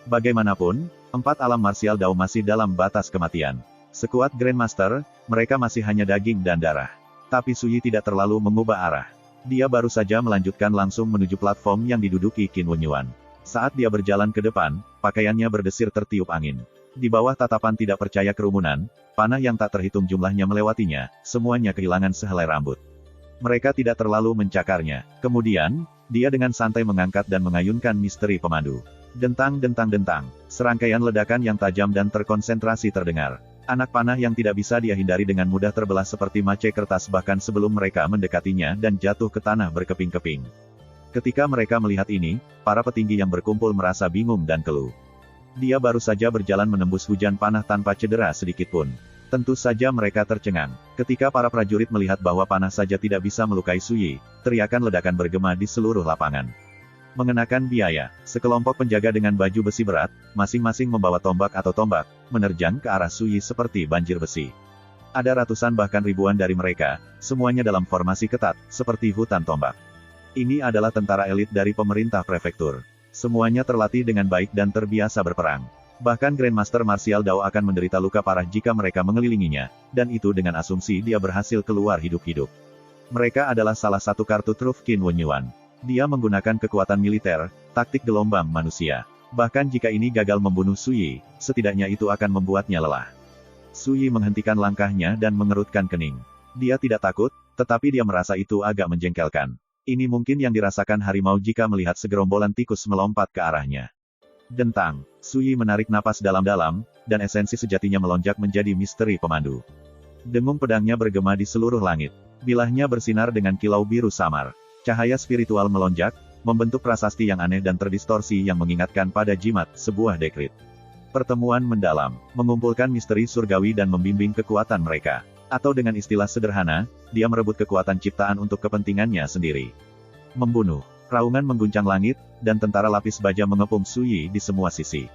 [SPEAKER 1] Bagaimanapun, 4 alam Martial Dao masih dalam batas kematian. Sekuat Grandmaster, mereka masih hanya daging dan darah. Tapi Sui tidak terlalu mengubah arah. Dia baru saja melanjutkan langsung menuju platform yang diduduki Qin Wenyuan. Saat dia berjalan ke depan, pakaiannya berdesir tertiup angin. Di bawah tatapan tidak percaya kerumunan, panah yang tak terhitung jumlahnya melewatinya, semuanya kehilangan sehelai rambut. Mereka tidak terlalu mencakarnya. Kemudian, dia dengan santai mengangkat dan mengayunkan misteri pemandu. Dentang, serangkaian ledakan yang tajam dan terkonsentrasi terdengar. Anak panah yang tidak bisa dia hindari dengan mudah terbelah seperti mace kertas bahkan sebelum mereka mendekatinya dan jatuh ke tanah berkeping-keping. Ketika mereka melihat ini, para petinggi yang berkumpul merasa bingung dan keluh. Dia baru saja berjalan menembus hujan panah tanpa cedera sedikitpun. Tentu saja mereka tercengang. Ketika para prajurit melihat bahwa panah saja tidak bisa melukai Sui, teriakan ledakan bergema di seluruh lapangan. Mengenakan biaya, sekelompok penjaga dengan baju besi berat, masing-masing membawa tombak atau tombak, menerjang ke arah Sui seperti banjir besi. Ada ratusan bahkan ribuan dari mereka, semuanya dalam formasi ketat, seperti hutan tombak. Ini adalah tentara elit dari pemerintah prefektur. Semuanya terlatih dengan baik dan terbiasa berperang. Bahkan Grandmaster Martial Dao akan menderita luka parah jika mereka mengelilinginya, dan itu dengan asumsi dia berhasil keluar hidup-hidup. Mereka adalah salah satu kartu truf Qin Wenyuan. Dia menggunakan kekuatan militer, taktik gelombang manusia. Bahkan jika ini gagal membunuh Sui, setidaknya itu akan membuatnya lelah. Sui menghentikan langkahnya dan mengerutkan kening. Dia tidak takut, tetapi dia merasa itu agak menjengkelkan. Ini mungkin yang dirasakan harimau jika melihat segerombolan tikus melompat ke arahnya. Dentang, Sui menarik napas dalam-dalam, dan esensi sejatinya melonjak menjadi misteri pemandu. Dengung pedangnya bergema di seluruh langit. Bilahnya bersinar dengan kilau biru samar. Cahaya spiritual melonjak, membentuk prasasti yang aneh dan terdistorsi yang mengingatkan pada jimat, sebuah dekrit. Pertemuan mendalam, mengumpulkan misteri surgawi dan membimbing kekuatan mereka. Atau dengan istilah sederhana, dia merebut kekuatan ciptaan untuk kepentingannya sendiri. Membunuh, raungan mengguncang langit, dan tentara lapis baja mengepung Sui di semua sisi.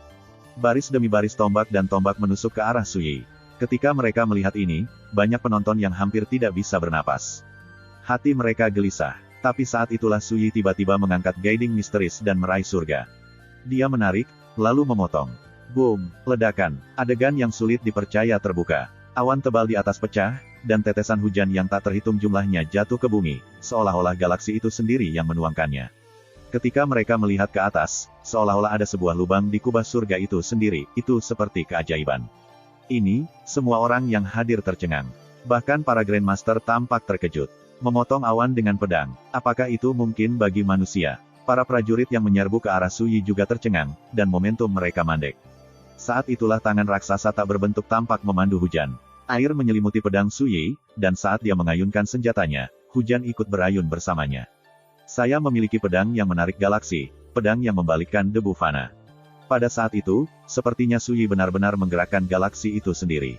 [SPEAKER 1] Baris demi baris tombak dan tombak menusuk ke arah Sui. Ketika mereka melihat ini, banyak penonton yang hampir tidak bisa bernapas. Hati mereka gelisah. Tapi saat itulah Sui tiba-tiba mengangkat guiding misteris dan meraih surga. Dia menarik, lalu memotong. Boom, ledakan, adegan yang sulit dipercaya terbuka. Awan tebal di atas pecah, dan tetesan hujan yang tak terhitung jumlahnya jatuh ke bumi, seolah-olah galaksi itu sendiri yang menuangkannya. Ketika mereka melihat ke atas, seolah-olah ada sebuah lubang di kubah surga itu sendiri, itu seperti keajaiban. Ini, semua orang yang hadir tercengang. Bahkan para Grandmaster tampak terkejut. Memotong awan dengan pedang, apakah itu mungkin bagi manusia? Para prajurit yang menyerbu ke arah Sui juga tercengang, dan momentum mereka mandek. Saat itulah tangan raksasa tak berbentuk tampak memandu hujan. Air menyelimuti pedang Sui, dan saat dia mengayunkan senjatanya, hujan ikut berayun bersamanya. Saya memiliki pedang yang menarik galaksi, pedang yang membalikkan debu fana. Pada saat itu, sepertinya Suyi benar-benar menggerakkan galaksi itu sendiri.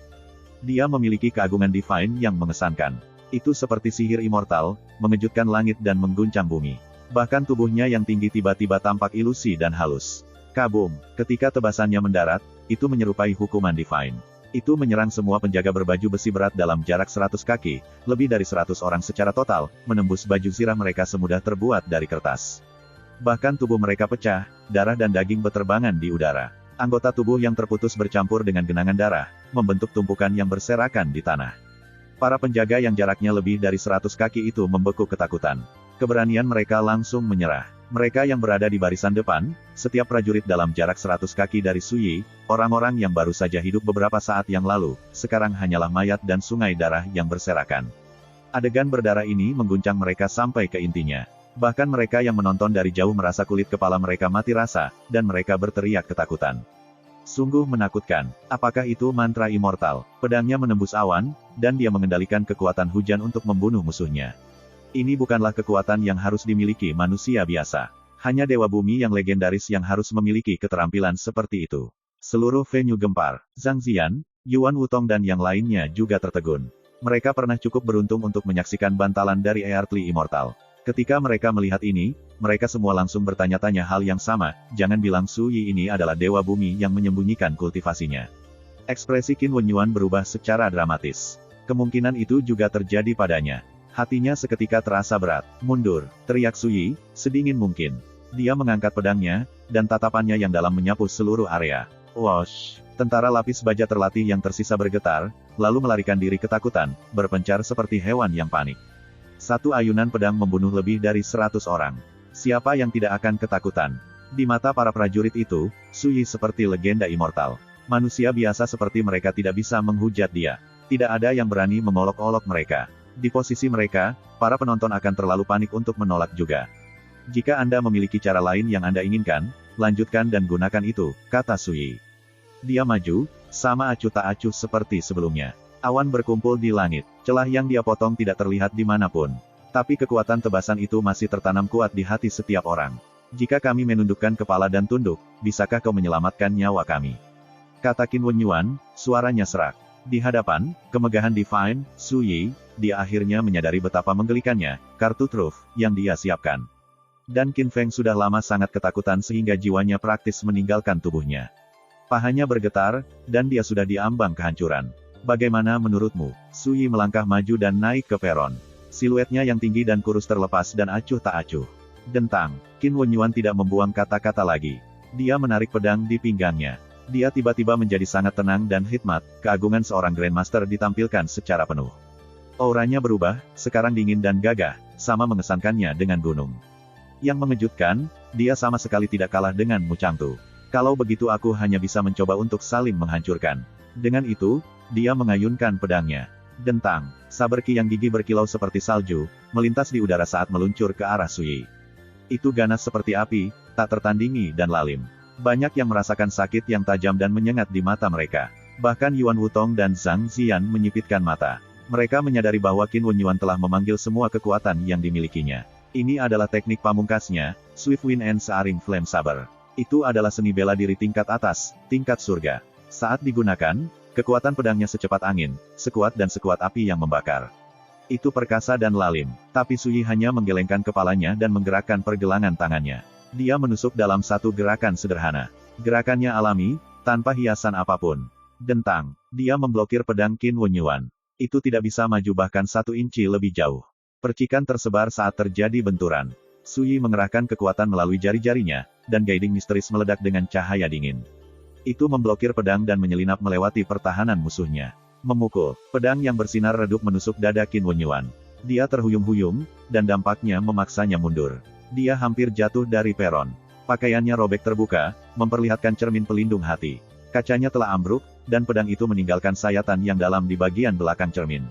[SPEAKER 1] Dia memiliki keagungan divine yang mengesankan. Itu seperti sihir immortal, mengejutkan langit dan mengguncang bumi. Bahkan tubuhnya yang tinggi tiba-tiba tampak ilusi dan halus. Kabum, ketika tebasannya mendarat, itu menyerupai hukuman divine. Itu menyerang semua penjaga berbaju besi berat dalam jarak 100 kaki, lebih dari 100 orang secara total, menembus baju zirah mereka semudah terbuat dari kertas. Bahkan tubuh mereka pecah, darah dan daging beterbangan di udara. Anggota tubuh yang terputus bercampur dengan genangan darah, membentuk tumpukan yang berserakan di tanah. Para penjaga yang jaraknya lebih dari 100 kaki itu membekuk ketakutan. Keberanian mereka langsung menyerah. Mereka yang berada di barisan depan, setiap prajurit dalam jarak 100 kaki dari Suyi, orang-orang yang baru saja hidup beberapa saat yang lalu, sekarang hanyalah mayat dan sungai darah yang berserakan. Adegan berdarah ini mengguncang mereka sampai ke intinya. Bahkan mereka yang menonton dari jauh merasa kulit kepala mereka mati rasa, dan mereka berteriak ketakutan. Sungguh menakutkan. Apakah itu mantra immortal? Pedangnya menembus awan, dan dia mengendalikan kekuatan hujan untuk membunuh musuhnya. Ini bukanlah kekuatan yang harus dimiliki manusia biasa. Hanya Dewa Bumi yang legendaris yang harus memiliki keterampilan seperti itu. Seluruh venue gempar. Zhang Ziyan, Yuan Wutong dan yang lainnya juga tertegun. Mereka pernah cukup beruntung untuk menyaksikan bantalan dari Earthly Immortal. Ketika mereka melihat ini, mereka semua langsung bertanya-tanya hal yang sama, jangan bilang Suyi ini adalah Dewa Bumi yang menyembunyikan kultivasinya. Ekspresi Qin Wenyuan berubah secara dramatis. Kemungkinan itu juga terjadi padanya. Hatinya seketika terasa berat. Mundur, teriak Suyi, sedingin mungkin. Dia mengangkat pedangnya, dan tatapannya yang dalam menyapu seluruh area. Wosh! Tentara lapis baja terlatih yang tersisa bergetar, lalu melarikan diri ketakutan, berpencar seperti hewan yang panik. Satu ayunan pedang membunuh lebih dari 100 orang. Siapa yang tidak akan ketakutan? Di mata para prajurit itu, Suyi seperti legenda immortal. Manusia biasa seperti mereka tidak bisa menghujat dia. Tidak ada yang berani mengolok-olok mereka. Di posisi mereka, para penonton akan terlalu panik untuk menolak juga. Jika Anda memiliki cara lain yang Anda inginkan, lanjutkan dan gunakan itu, kata Suyi. Dia maju, sama acuh tak acuh seperti sebelumnya. Awan berkumpul di langit, celah yang dia potong tidak terlihat dimanapun. Tapi kekuatan tebasan itu masih tertanam kuat di hati setiap orang. Jika kami menundukkan kepala dan tunduk, bisakah kau menyelamatkan nyawa kami? Kata Qin Wenyuan, suaranya serak. Di hadapan, kemegahan divine, Suyi, dia akhirnya menyadari betapa menggelikannya, kartu truf, yang dia siapkan. Dan Qin Feng sudah lama sangat ketakutan sehingga jiwanya praktis meninggalkan tubuhnya. Pahanya bergetar, dan dia sudah diambang kehancuran. Bagaimana menurutmu? Suyi melangkah maju dan naik ke peron. Siluetnya yang tinggi dan kurus terlepas dan acuh tak acuh. Dentang. Qin Wenyuan tidak membuang kata-kata lagi. Dia menarik pedang di pinggangnya. Dia tiba-tiba menjadi sangat tenang dan hikmat, keagungan seorang Grandmaster ditampilkan secara penuh. Auranya berubah, sekarang dingin dan gagah, sama mengesankannya dengan gunung. Yang mengejutkan, dia sama sekali tidak kalah dengan Mu Changtu. Kalau begitu aku hanya bisa mencoba untuk saling menghancurkan. Dengan itu, dia mengayunkan pedangnya. Dentang, saber ki yang gigih berkilau seperti salju, melintas di udara saat meluncur ke arah Suyi. Itu ganas seperti api, tak tertandingi dan lalim. Banyak yang merasakan sakit yang tajam dan menyengat di mata mereka. Bahkan Yuan Wutong dan Zhang Ziyan menyipitkan mata. Mereka menyadari bahwa Qin Wenyuan telah memanggil semua kekuatan yang dimilikinya. Ini adalah teknik pamungkasnya, Swift Wind and Searing Flame Saber. Itu adalah seni bela diri tingkat atas, tingkat surga. Saat digunakan, kekuatan pedangnya secepat angin, sekuat dan sekuat api yang membakar. Itu perkasa dan lalim, tapi Suyi hanya menggelengkan kepalanya dan menggerakkan pergelangan tangannya. Dia menusuk dalam satu gerakan sederhana. Gerakannya alami, tanpa hiasan apapun. Dentang, dia memblokir pedang Qin Wenyuan. Itu tidak bisa maju bahkan 1 inci lebih jauh. Percikan tersebar saat terjadi benturan. Suyi mengerahkan kekuatan melalui jari-jarinya, dan guiding misteris meledak dengan cahaya dingin. Itu memblokir pedang dan menyelinap melewati pertahanan musuhnya. Memukul, pedang yang bersinar redup menusuk dada Qin Wenyuan. Dia terhuyung-huyung, dan dampaknya memaksanya mundur. Dia hampir jatuh dari peron. Pakaiannya robek terbuka, memperlihatkan cermin pelindung hati. Kacanya telah ambruk, dan pedang itu meninggalkan sayatan yang dalam di bagian belakang cermin.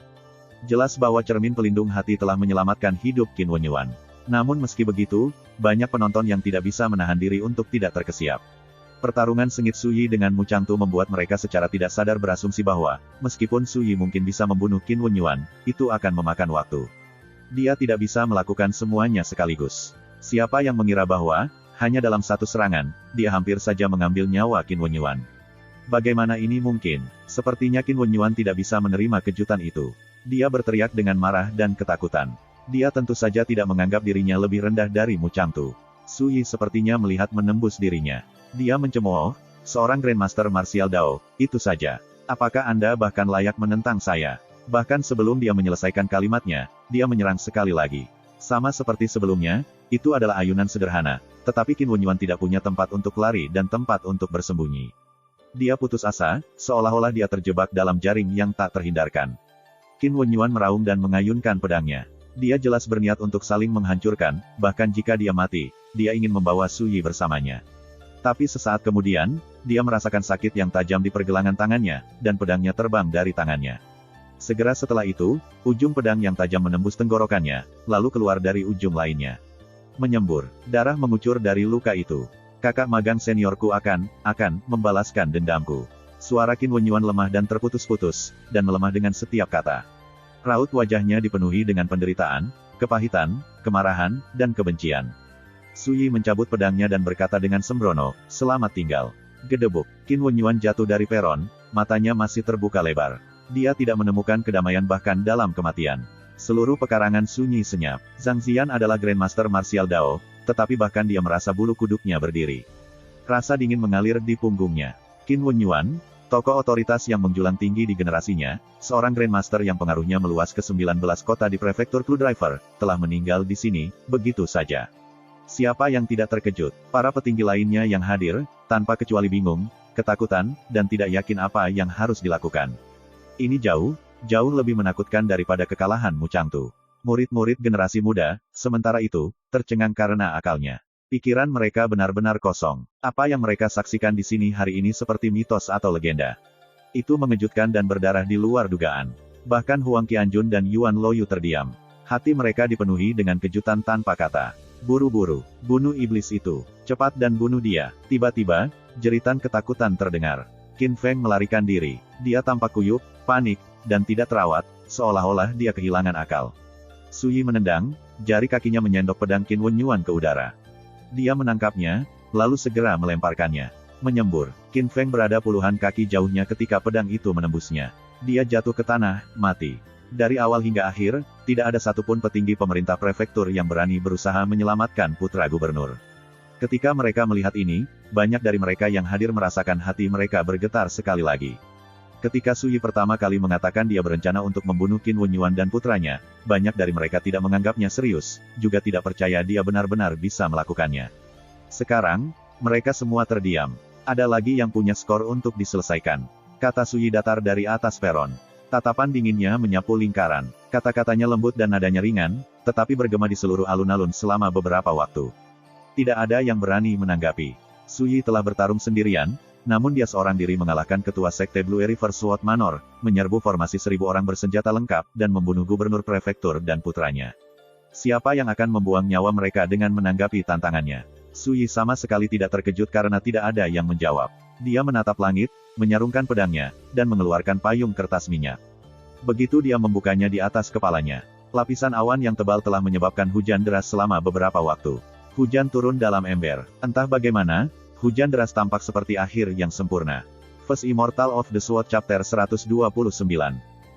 [SPEAKER 1] Jelas bahwa cermin pelindung hati telah menyelamatkan hidup Qin Wenyuan. Namun meski begitu, banyak penonton yang tidak bisa menahan diri untuk tidak terkesiap. Pertarungan sengit Suyi dengan Mu Changtu membuat mereka secara tidak sadar berasumsi bahwa, meskipun Suyi mungkin bisa membunuh Qin Wenyuan, itu akan memakan waktu. Dia tidak bisa melakukan semuanya sekaligus. Siapa yang mengira bahwa, Hanya dalam satu serangan, dia hampir saja mengambil nyawa Qin Wenyuan. Bagaimana ini mungkin? Sepertinya Qin Wenyuan tidak bisa menerima kejutan itu. Dia berteriak dengan marah dan ketakutan. Dia tentu saja tidak menganggap dirinya lebih rendah dari Mu Changtu. Su Yi sepertinya melihat menembus dirinya. Dia mencemooh, seorang Grandmaster Martial Dao, itu saja. Apakah Anda bahkan layak menentang saya? Bahkan sebelum dia menyelesaikan kalimatnya, dia menyerang sekali lagi. Sama seperti sebelumnya, itu adalah ayunan sederhana, tetapi Qin Wenyuan tidak punya tempat untuk lari dan tempat untuk bersembunyi. Dia putus asa, seolah-olah dia terjebak dalam jaring yang tak terhindarkan. Qin Wenyuan meraung dan mengayunkan pedangnya. Dia jelas berniat untuk saling menghancurkan, bahkan jika dia mati, dia ingin membawa Su Yi bersamanya. Tapi sesaat kemudian, dia merasakan sakit yang tajam di pergelangan tangannya, dan pedangnya terbang dari tangannya. Segera setelah itu, ujung pedang yang tajam menembus tenggorokannya, lalu keluar dari ujung lainnya. Menyembur, darah mengucur dari luka itu. Kakak magang seniorku akan membalaskan dendamku. Suara Qin Wenyuan lemah dan terputus-putus, dan melemah dengan setiap kata. Raut wajahnya dipenuhi dengan penderitaan, kepahitan, kemarahan, dan kebencian. Su Yi mencabut pedangnya dan berkata dengan sembrono, "Selamat tinggal." Gedebuk, Qin Wenyuan jatuh dari peron, matanya masih terbuka lebar. Dia tidak menemukan kedamaian bahkan dalam kematian. Seluruh pekarangan sunyi senyap. Zhang Ziyan adalah Grandmaster Martial Dao, tetapi bahkan dia merasa bulu kuduknya berdiri. Rasa dingin mengalir di punggungnya. Qin Wenyuan, tokoh otoritas yang menjulang tinggi di generasinya, seorang Grandmaster yang pengaruhnya meluas ke 19 kota di prefektur Clue Driver, telah meninggal di sini, begitu saja. Siapa yang tidak terkejut? Para petinggi lainnya yang hadir, tanpa kecuali bingung, ketakutan, dan tidak yakin apa yang harus dilakukan. Ini jauh lebih menakutkan daripada kekalahan Mu Changtu. Murid-murid generasi muda, sementara itu, tercengang karena akalnya. Pikiran mereka benar-benar kosong. Apa yang mereka saksikan di sini hari ini seperti mitos atau legenda. Itu mengejutkan dan berdarah di luar dugaan. Bahkan Huang Qianjun dan Yuan Loyu terdiam. Hati mereka dipenuhi dengan kejutan tanpa kata. Buru-buru, bunuh iblis itu. Cepat dan bunuh dia. Tiba-tiba, jeritan ketakutan terdengar. Qin Feng melarikan diri. Dia tampak kuyup, panik, dan tidak terawat, seolah-olah dia kehilangan akal. Su Yi menendang, jari kakinya menyendok pedang Qin Wenyuan ke udara. Dia menangkapnya, lalu segera melemparkannya. Menyembur, Qin Feng berada puluhan kaki jauhnya ketika pedang itu menembusnya. Dia jatuh ke tanah, mati. Dari awal hingga akhir, tidak ada satupun petinggi pemerintah prefektur yang berani berusaha menyelamatkan putra gubernur. Ketika mereka melihat ini, banyak dari mereka yang hadir merasakan hati mereka bergetar sekali lagi. Ketika Su Yi pertama kali mengatakan dia berencana untuk membunuh Qin Wenyuan dan putranya, banyak dari mereka tidak menganggapnya serius, juga tidak percaya dia benar-benar bisa melakukannya. Sekarang, mereka semua terdiam. Ada lagi yang punya skor untuk diselesaikan. Kata Su Yi datar dari atas peron. Tatapan dinginnya menyapu lingkaran. Kata-katanya lembut dan nadanya ringan, tetapi bergema di seluruh alun-alun selama beberapa waktu. Tidak ada yang berani menanggapi. Su Yi telah bertarung sendirian, namun dia seorang diri mengalahkan ketua sekte Blue River Sword Manor, menyerbu formasi 1000 orang bersenjata lengkap, dan membunuh gubernur prefektur dan putranya. Siapa yang akan membuang nyawa mereka dengan menanggapi tantangannya? Su Yi sama sekali tidak terkejut karena tidak ada yang menjawab. Dia menatap langit, menyarungkan pedangnya, dan mengeluarkan payung kertas minyak. Begitu dia membukanya di atas kepalanya, lapisan awan yang tebal telah menyebabkan hujan deras selama beberapa waktu. Hujan turun dalam ember. Entah bagaimana, hujan deras tampak seperti akhir yang sempurna. First Immortal of the Sword Chapter 129.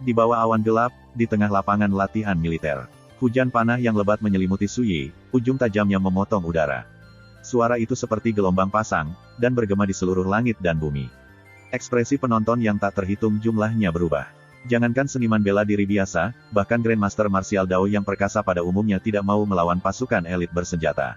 [SPEAKER 1] Di bawah awan gelap, di tengah lapangan latihan militer. Hujan panah yang lebat menyelimuti Su Yi, ujung tajamnya memotong udara. Suara itu seperti gelombang pasang, dan bergema di seluruh langit dan bumi. Ekspresi penonton yang tak terhitung jumlahnya berubah. Jangankan seniman bela diri biasa, bahkan Grandmaster Martial Dao yang perkasa pada umumnya tidak mau melawan pasukan elit bersenjata.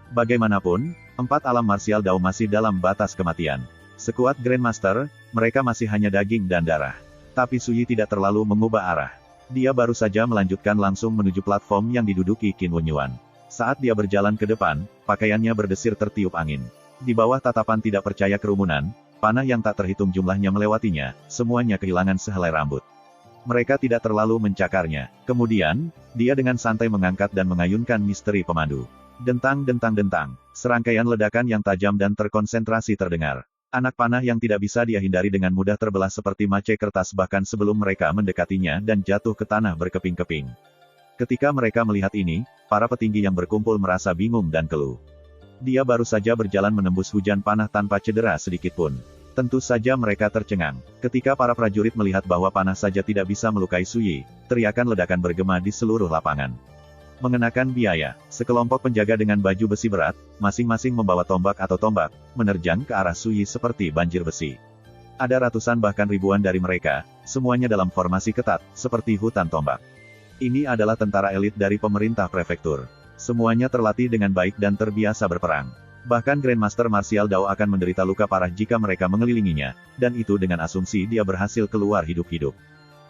[SPEAKER 1] Bagaimanapun, 4 alam martial Dao masih dalam batas kematian. Sekuat Grandmaster, mereka masih hanya daging dan darah. Tapi Su Yi tidak terlalu mengubah arah. Dia baru saja melanjutkan langsung menuju platform yang diduduki Qin Wenyuan. Saat dia berjalan ke depan, pakaiannya berdesir tertiup angin. Di bawah tatapan tidak percaya kerumunan, panah yang tak terhitung jumlahnya melewatinya, semuanya kehilangan sehelai rambut. Mereka tidak terlalu mencakarnya. Kemudian, dia dengan santai mengangkat dan mengayunkan misteri pemandu. Dentang-dentang-dentang, serangkaian ledakan yang tajam dan terkonsentrasi terdengar. Anak panah yang tidak bisa dia hindari dengan mudah terbelah seperti mace kertas bahkan sebelum mereka mendekatinya dan jatuh ke tanah berkeping-keping. Ketika mereka melihat ini, para petinggi yang berkumpul merasa bingung dan keluh. Dia baru saja berjalan menembus hujan panah tanpa cedera sedikitpun. Tentu saja mereka tercengang. Ketika para prajurit melihat bahwa panah saja tidak bisa melukai Su Yi, teriakan ledakan bergema di seluruh lapangan. Mengenakan biaya, sekelompok penjaga dengan baju besi berat, masing-masing membawa tombak atau tombak, menerjang ke arah Su Yi seperti banjir besi. Ada ratusan bahkan ribuan dari mereka, semuanya dalam formasi ketat, seperti hutan tombak. Ini adalah tentara elit dari pemerintah prefektur. Semuanya terlatih dengan baik dan terbiasa berperang. Bahkan Grandmaster Martial Dao akan menderita luka parah jika mereka mengelilinginya, dan itu dengan asumsi dia berhasil keluar hidup-hidup.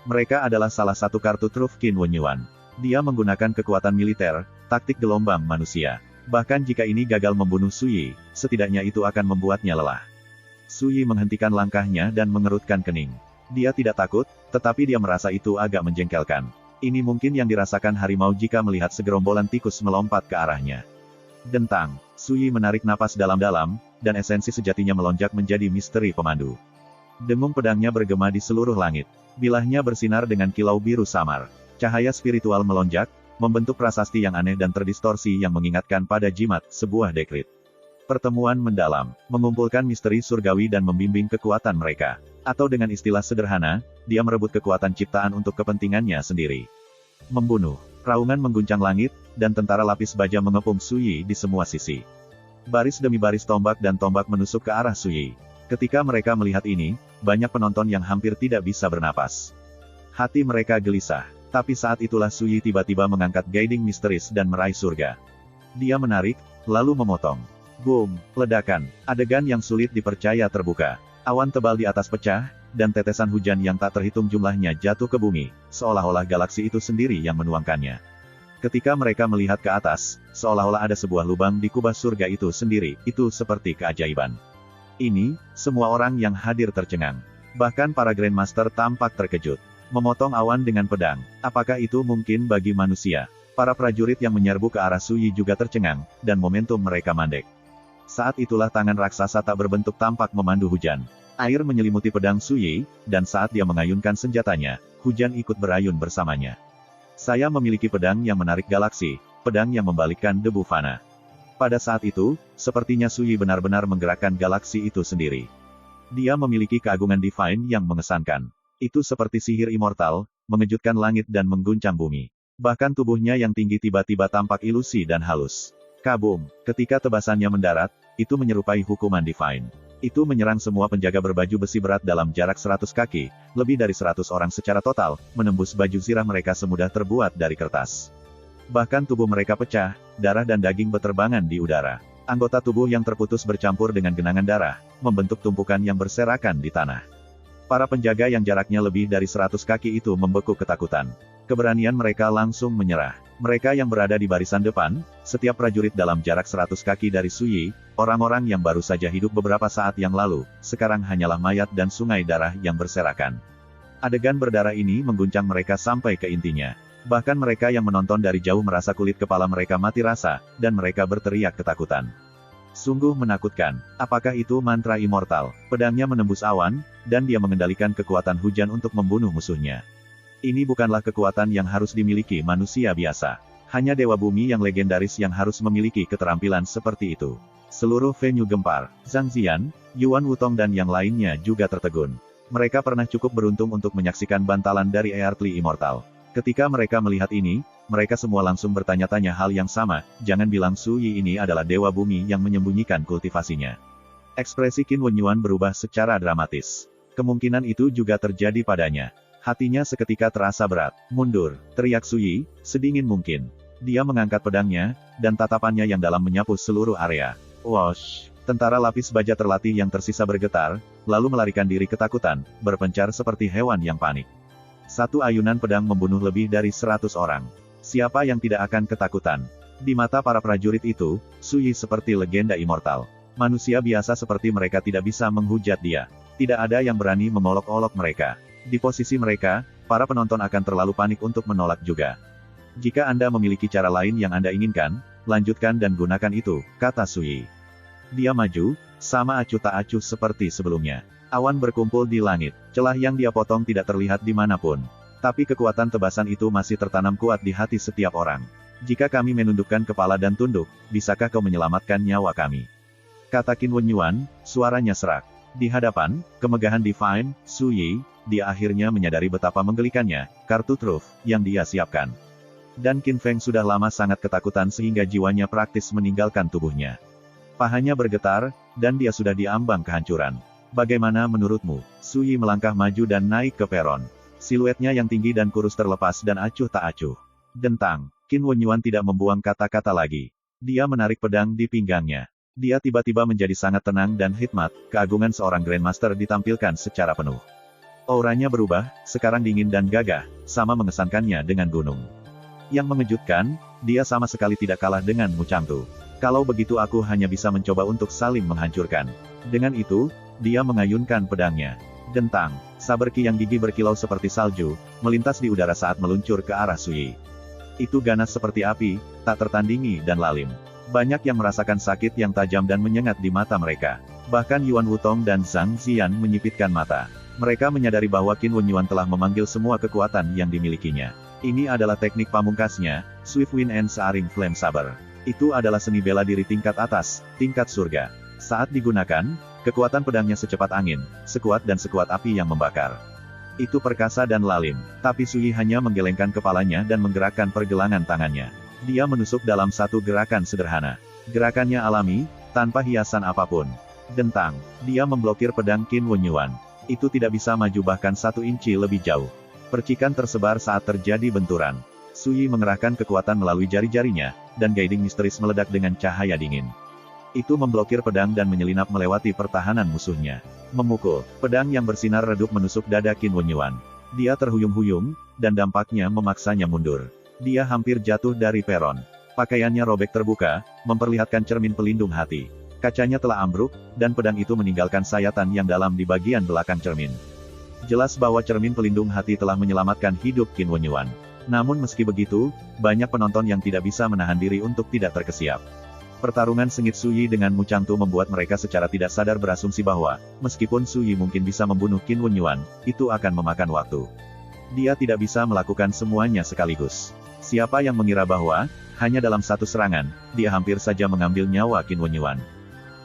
[SPEAKER 1] Mereka adalah salah satu kartu truf Qin Wen Yuan. Dia menggunakan kekuatan militer, taktik gelombang manusia. Bahkan jika ini gagal membunuh Su Yi, setidaknya itu akan membuatnya lelah. Su Yi menghentikan langkahnya dan mengerutkan kening. Dia tidak takut, tetapi dia merasa itu agak menjengkelkan. Ini mungkin yang dirasakan harimau jika melihat segerombolan tikus melompat ke arahnya. Dentang, Su Yi menarik napas dalam-dalam, dan esensi sejatinya melonjak menjadi misteri pemandu. Dengung pedangnya bergema di seluruh langit. Bilahnya bersinar dengan kilau biru samar. Cahaya spiritual melonjak, membentuk prasasti yang aneh dan terdistorsi yang mengingatkan pada jimat, sebuah dekrit. Pertemuan mendalam, mengumpulkan misteri surgawi dan membimbing kekuatan mereka. Atau dengan istilah sederhana, dia merebut kekuatan ciptaan untuk kepentingannya sendiri. Membunuh, raungan mengguncang langit, dan tentara lapis baja mengepung Su Yi di semua sisi. Baris demi baris tombak dan tombak menusuk ke arah Su Yi. Ketika mereka melihat ini, banyak penonton yang hampir tidak bisa bernapas. Hati mereka gelisah, tapi saat itulah Su Yi tiba-tiba mengangkat guiding misteris dan meraih surga. Dia menarik, lalu memotong. Boom, ledakan, adegan yang sulit dipercaya terbuka. Awan tebal di atas pecah, dan tetesan hujan yang tak terhitung jumlahnya jatuh ke bumi, seolah-olah galaksi itu sendiri yang menuangkannya. Ketika mereka melihat ke atas, seolah-olah ada sebuah lubang di kubah surga itu sendiri, itu seperti keajaiban. Ini, semua orang yang hadir tercengang. Bahkan para Grandmaster tampak terkejut. Memotong awan dengan pedang, apakah itu mungkin bagi manusia? Para prajurit yang menyerbu ke arah Su Yi juga tercengang, dan momentum mereka mandek. Saat itulah tangan raksasa tak berbentuk tampak memandu hujan. Air menyelimuti pedang Su Yi, dan saat dia mengayunkan senjatanya, hujan ikut berayun bersamanya. Saya memiliki pedang yang menarik galaksi, pedang yang membalikkan debu fana. Pada saat itu, sepertinya Su Yi benar-benar menggerakkan galaksi itu sendiri. Dia memiliki keagungan divine yang mengesankan. Itu seperti sihir immortal, mengejutkan langit dan mengguncang bumi. Bahkan tubuhnya yang tinggi tiba-tiba tampak ilusi dan halus. Kabum, ketika tebasannya mendarat, itu menyerupai hukuman divine. Itu menyerang semua penjaga berbaju besi berat dalam jarak 100 kaki, lebih dari 100 orang secara total, menembus baju zirah mereka semudah terbuat dari kertas. Bahkan tubuh mereka pecah, darah dan daging beterbangan di udara. Anggota tubuh yang terputus bercampur dengan genangan darah, membentuk tumpukan yang berserakan di tanah. Para penjaga yang jaraknya lebih dari 100 kaki itu membekuk ketakutan. Keberanian mereka langsung menyerah. Mereka yang berada di barisan depan, setiap prajurit dalam jarak 100 kaki dari Su Yi, orang-orang yang baru saja hidup beberapa saat yang lalu, sekarang hanyalah mayat dan sungai darah yang berserakan. Adegan berdarah ini mengguncang mereka sampai ke intinya. Bahkan mereka yang menonton dari jauh merasa kulit kepala mereka mati rasa, dan mereka berteriak ketakutan. Sungguh menakutkan. Apakah itu mantra immortal? Pedangnya menembus awan, dan dia mengendalikan kekuatan hujan untuk membunuh musuhnya. Ini bukanlah kekuatan yang harus dimiliki manusia biasa. Hanya Dewa Bumi yang legendaris yang harus memiliki keterampilan seperti itu. Seluruh venue gempar. Zhang Ziyan, Yuan Wutong dan yang lainnya juga tertegun. Mereka pernah cukup beruntung untuk menyaksikan bantalan dari Earthly Immortal. Ketika mereka melihat ini, mereka semua langsung bertanya-tanya hal yang sama, jangan bilang Su Yi ini adalah Dewa Bumi yang menyembunyikan kultivasinya. Ekspresi Qin Wen Yuan berubah secara dramatis. Kemungkinan itu juga terjadi padanya. Hatinya seketika terasa berat. Mundur, teriak Su Yi, sedingin mungkin. Dia mengangkat pedangnya, dan tatapannya yang dalam menyapu seluruh area. Wosh! Tentara lapis baja terlatih yang tersisa bergetar, lalu melarikan diri ketakutan, berpencar seperti hewan yang panik. Satu ayunan pedang membunuh lebih dari 100 orang. Siapa yang tidak akan ketakutan? Di mata para prajurit itu, Su Yi seperti legenda immortal. Manusia biasa seperti mereka tidak bisa menghujat dia. Tidak ada yang berani mengolok-olok mereka. Di posisi mereka, para penonton akan terlalu panik untuk menolak juga. Jika Anda memiliki cara lain yang Anda inginkan, lanjutkan dan gunakan itu, kata Su Yi. Dia maju, sama acuh tak acuh seperti sebelumnya. Awan berkumpul di langit, celah yang dia potong tidak terlihat dimanapun. Tapi kekuatan tebasan itu masih tertanam kuat di hati setiap orang. Jika kami menundukkan kepala dan tunduk, bisakah kau menyelamatkan nyawa kami? Kata Qin Wenyuan, suaranya serak. Di hadapan kemegahan Divine, Su Yi, dia akhirnya menyadari betapa menggelikannya kartu truf yang dia siapkan. Dan Qin Feng sudah lama sangat ketakutan sehingga jiwanya praktis meninggalkan tubuhnya. Pahanya bergetar, dan dia sudah diambang kehancuran. Bagaimana menurutmu? Su Yi melangkah maju dan naik ke peron. Siluetnya yang tinggi dan kurus terlepas dan acuh tak acuh. Dentang. Qin Wenyuan tidak membuang kata-kata lagi. Dia menarik pedang di pinggangnya. Dia tiba-tiba menjadi sangat tenang dan hikmat, keagungan seorang Grandmaster ditampilkan secara penuh. Auranya berubah, sekarang dingin dan gagah, sama mengesankannya dengan gunung. Yang mengejutkan, dia sama sekali tidak kalah dengan Mu Changtu. Kalau begitu aku hanya bisa mencoba untuk saling menghancurkan. Dengan itu, dia mengayunkan pedangnya. Dentang, saber Qi yang gigih berkilau seperti salju, melintas di udara saat meluncur ke arah Su Yi. Itu ganas seperti api, tak tertandingi dan lalim. Banyak yang merasakan sakit yang tajam dan menyengat di mata mereka. Bahkan Yuan Wutong dan Zhang Ziyan menyipitkan mata. Mereka menyadari bahwa Qin Wenyuan telah memanggil semua kekuatan yang dimilikinya. Ini adalah teknik pamungkasnya, Swift Wind and Searing Flame Saber. Itu adalah seni bela diri tingkat atas, tingkat surga. Saat digunakan, kekuatan pedangnya secepat angin, sekuat dan sekuat api yang membakar. Itu perkasa dan lalim, tapi Su Yi hanya menggelengkan kepalanya dan menggerakkan pergelangan tangannya. Dia menusuk dalam satu gerakan sederhana. Gerakannya alami, tanpa hiasan apapun. Dentang, dia memblokir pedang Qin Wenyuan. Itu tidak bisa maju bahkan 1 inci lebih jauh. Percikan tersebar saat terjadi benturan. Su Yi mengerahkan kekuatan melalui jari-jarinya, dan guiding misteris meledak dengan cahaya dingin. Itu memblokir pedang dan menyelinap melewati pertahanan musuhnya. Memukul, pedang yang bersinar redup menusuk dada Qin Wenyuan. Dia terhuyung-huyung, dan dampaknya memaksanya mundur. Dia hampir jatuh dari peron. Pakaiannya robek terbuka, memperlihatkan cermin pelindung hati. Kacanya telah ambruk, dan pedang itu meninggalkan sayatan yang dalam di bagian belakang cermin. Jelas bahwa cermin pelindung hati telah menyelamatkan hidup Qin Wenyuan. Namun meski begitu, banyak penonton yang tidak bisa menahan diri untuk tidak terkesiap. Pertarungan sengit Su Yi dengan Mu Changtu membuat mereka secara tidak sadar berasumsi bahwa, meskipun Su Yi mungkin bisa membunuh Qin Wenyuan, itu akan memakan waktu. Dia tidak bisa melakukan semuanya sekaligus. Siapa yang mengira bahwa, hanya dalam satu serangan, dia hampir saja mengambil nyawa Qin Wenyuan.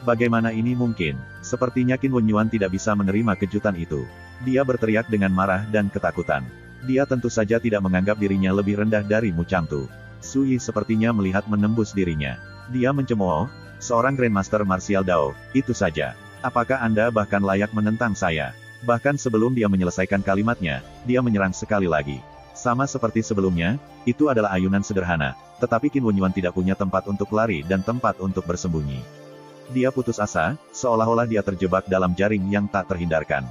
[SPEAKER 1] Bagaimana ini mungkin? Sepertinya Qin Wenyuan tidak bisa menerima kejutan itu. Dia berteriak dengan marah dan ketakutan. Dia tentu saja tidak menganggap dirinya lebih rendah dari Mu Changtu. Su Yi sepertinya melihat menembus dirinya. Dia mencemooh, seorang Grandmaster Martial Dao, itu saja. Apakah Anda bahkan layak menentang saya? Bahkan sebelum dia menyelesaikan kalimatnya, dia menyerang sekali lagi. Sama seperti sebelumnya, itu adalah ayunan sederhana, tetapi Qin Wenyuan tidak punya tempat untuk lari dan tempat untuk bersembunyi. Dia putus asa, seolah-olah dia terjebak dalam jaring yang tak terhindarkan.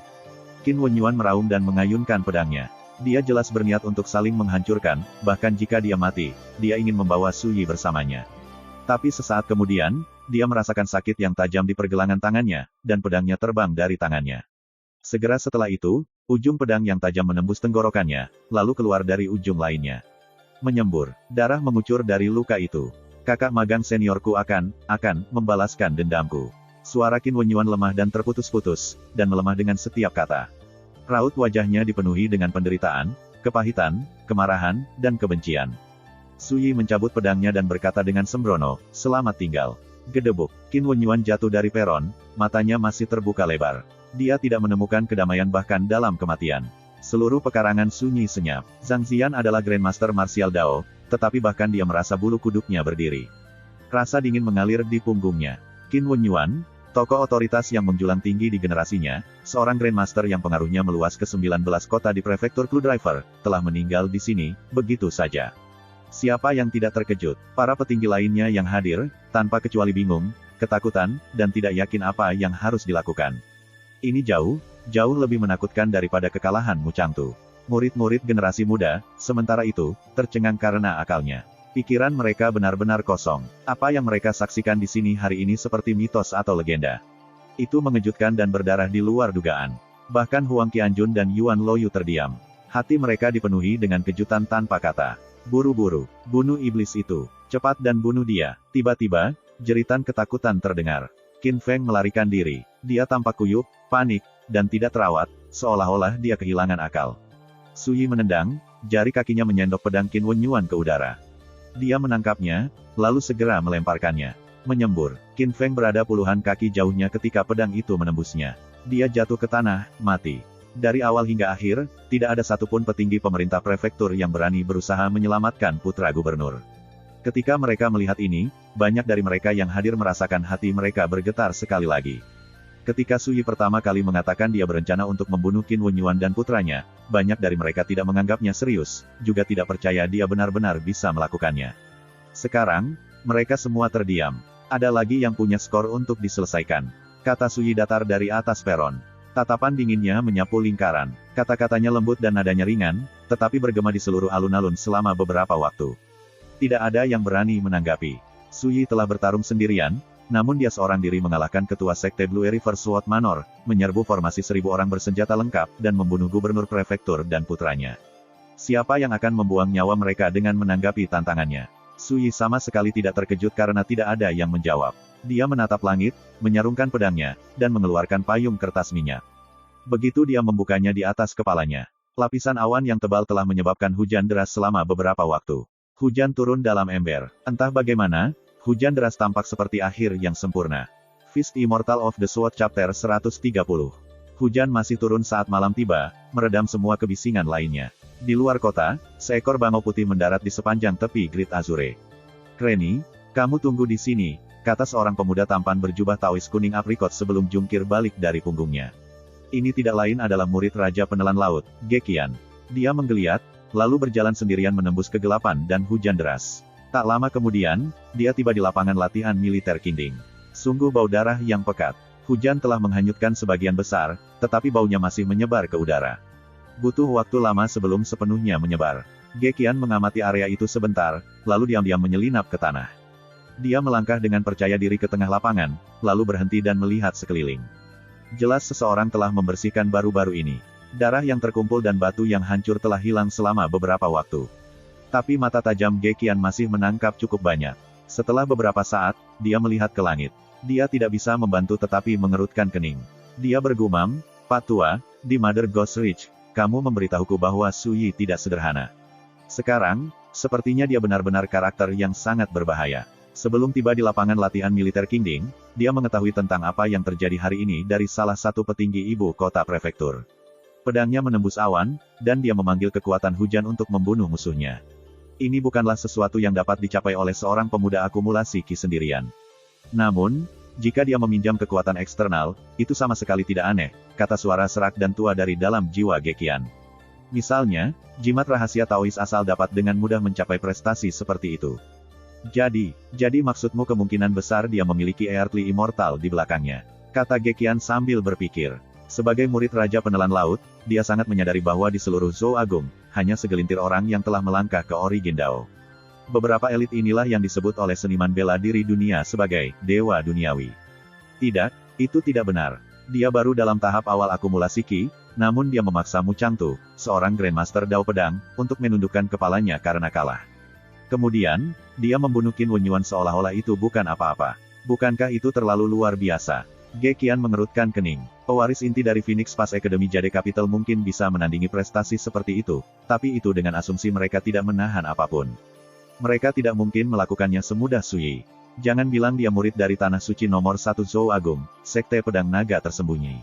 [SPEAKER 1] Qin Wenyuan meraung dan mengayunkan pedangnya. Dia jelas berniat untuk saling menghancurkan, bahkan jika dia mati, dia ingin membawa Su Yi bersamanya. Tapi sesaat kemudian, dia merasakan sakit yang tajam di pergelangan tangannya, dan pedangnya terbang dari tangannya. Segera setelah itu, ujung pedang yang tajam menembus tenggorokannya, lalu keluar dari ujung lainnya. Menyembur, darah mengucur dari luka itu. Kakak magang seniorku akan membalaskan dendamku. Suara Qin Wenyuan lemah dan terputus-putus, dan melemah dengan setiap kata. Raut wajahnya dipenuhi dengan penderitaan, kepahitan, kemarahan, dan kebencian. Su Yi mencabut pedangnya dan berkata dengan sembrono, "Selamat tinggal." Gedebuk, Qin Wenyuan jatuh dari peron, matanya masih terbuka lebar. Dia tidak menemukan kedamaian bahkan dalam kematian. Seluruh pekarangan Su Yi senyap. Zhang Ziyan adalah Grandmaster Martial Dao, tetapi bahkan dia merasa bulu kuduknya berdiri. Rasa dingin mengalir di punggungnya. Qin Wenyuan, tokoh otoritas yang menjulang tinggi di generasinya, seorang Grandmaster yang pengaruhnya meluas ke 19 kota di prefektur Clue Driver, telah meninggal di sini, begitu saja. Siapa yang tidak terkejut? Para petinggi lainnya yang hadir, tanpa kecuali bingung, ketakutan, dan tidak yakin apa yang harus dilakukan. Ini jauh lebih menakutkan daripada kekalahan Mu Changtu. Murid-murid generasi muda, sementara itu, tercengang karena akalnya. Pikiran mereka benar-benar kosong. Apa yang mereka saksikan di sini hari ini seperti mitos atau legenda. Itu mengejutkan dan berdarah di luar dugaan. Bahkan Huang Qianjun dan Yuan Loyu terdiam. Hati mereka dipenuhi dengan kejutan tanpa kata. Buru-buru, bunuh iblis itu. Cepat dan bunuh dia. Tiba-tiba, jeritan ketakutan terdengar. Qin Feng melarikan diri. Dia tampak kuyup, panik, dan tidak terawat, seolah-olah dia kehilangan akal. Su Yi menendang, jari kakinya menyendok pedang Qin Wenyuan ke udara. Dia menangkapnya, lalu segera melemparkannya. Menyembur, Qin Feng berada puluhan kaki jauhnya ketika pedang itu menembusnya. Dia jatuh ke tanah, mati. Dari awal hingga akhir, tidak ada satupun petinggi pemerintah prefektur yang berani berusaha menyelamatkan putra gubernur. Ketika mereka melihat ini, banyak dari mereka yang hadir merasakan hati mereka bergetar sekali lagi. Ketika Su Yi pertama kali mengatakan dia berencana untuk membunuh Qin Wenyuan dan putranya, banyak dari mereka tidak menganggapnya serius, juga tidak percaya dia benar-benar bisa melakukannya. Sekarang, mereka semua terdiam. Ada lagi yang punya skor untuk diselesaikan, kata Su Yi datar dari atas peron. Tatapan dinginnya menyapu lingkaran. Kata-katanya lembut dan nadanya ringan, tetapi bergema di seluruh alun-alun selama beberapa waktu. Tidak ada yang berani menanggapi. Su Yi telah bertarung sendirian, namun dia seorang diri mengalahkan ketua sekte Blue River Sword Manor, menyerbu formasi 1000 orang bersenjata lengkap, dan membunuh gubernur prefektur dan putranya. Siapa yang akan membuang nyawa mereka dengan menanggapi tantangannya? Su Yi sama sekali tidak terkejut karena tidak ada yang menjawab. Dia menatap langit, menyarungkan pedangnya, dan mengeluarkan payung kertas minyak. Begitu dia membukanya di atas kepalanya, lapisan awan yang tebal telah menyebabkan hujan deras selama beberapa waktu. Hujan turun dalam ember. Entah bagaimana, hujan deras tampak seperti akhir yang sempurna. Fist Immortal of the Sword Chapter 130. Hujan masih turun saat malam tiba, meredam semua kebisingan lainnya. Di luar kota, seekor bangau putih mendarat di sepanjang tepi Great Azure. Krenny, kamu tunggu di sini, kata seorang pemuda tampan berjubah tawis kuning aprikot sebelum jungkir balik dari punggungnya. Ini tidak lain adalah murid Raja Penelan Laut, Gekian. Dia menggeliat, lalu berjalan sendirian menembus kegelapan dan hujan deras. Tak lama kemudian, dia tiba di lapangan latihan militer Qingding. Sungguh bau darah yang pekat. Hujan telah menghanyutkan sebagian besar, tetapi baunya masih menyebar ke udara. Butuh waktu lama sebelum sepenuhnya menyebar. Gekian mengamati area itu sebentar, lalu diam-diam menyelinap ke tanah. Dia melangkah dengan percaya diri ke tengah lapangan, lalu berhenti dan melihat sekeliling. Jelas seseorang telah membersihkan baru-baru ini. Darah yang terkumpul dan batu yang hancur telah hilang selama beberapa waktu. Tapi mata tajam Gekian masih menangkap cukup banyak. Setelah beberapa saat, dia melihat ke langit. Dia tidak bisa membantu tetapi mengerutkan kening. Dia bergumam, Pak Tua, di Mother Ghost Ridge, kamu memberitahuku bahwa Su Yi tidak sederhana. Sekarang, sepertinya dia benar-benar karakter yang sangat berbahaya. Sebelum tiba di lapangan latihan militer Qingding, dia mengetahui tentang apa yang terjadi hari ini dari salah satu petinggi ibu kota prefektur. Pedangnya menembus awan, dan dia memanggil kekuatan hujan untuk membunuh musuhnya. Ini bukanlah sesuatu yang dapat dicapai oleh seorang pemuda akumulasi Qi sendirian. Namun, jika dia meminjam kekuatan eksternal, itu sama sekali tidak aneh, kata suara serak dan tua dari dalam jiwa Gekian. Misalnya, jimat rahasia Taois asal dapat dengan mudah mencapai prestasi seperti itu. Jadi maksudmu kemungkinan besar dia memiliki Earthly Immortal di belakangnya, kata Gekian sambil berpikir. Sebagai murid Raja Penelan Laut, dia sangat menyadari bahwa di seluruh Zhou Agung, hanya segelintir orang yang telah melangkah ke Origin Dao. Beberapa elit inilah yang disebut oleh seniman bela diri dunia sebagai Dewa Duniawi. Tidak, itu tidak benar. Dia baru dalam tahap awal akumulasi Qi, namun dia memaksa Mu Changtu, seorang Grandmaster Dao Pedang, untuk menundukkan kepalanya karena kalah. Kemudian, dia membunuh Qin Wenyuan seolah-olah itu bukan apa-apa. Bukankah itu terlalu luar biasa? Gekian mengerutkan kening. Pewaris inti dari Phoenix Pass Academy Jade Capital mungkin bisa menandingi prestasi seperti itu, tapi itu dengan asumsi mereka tidak menahan apapun. Mereka tidak mungkin melakukannya semudah Su Yi. Jangan bilang dia murid dari Tanah Suci nomor 1 Zhou Agung, Sekte Pedang Naga Tersembunyi.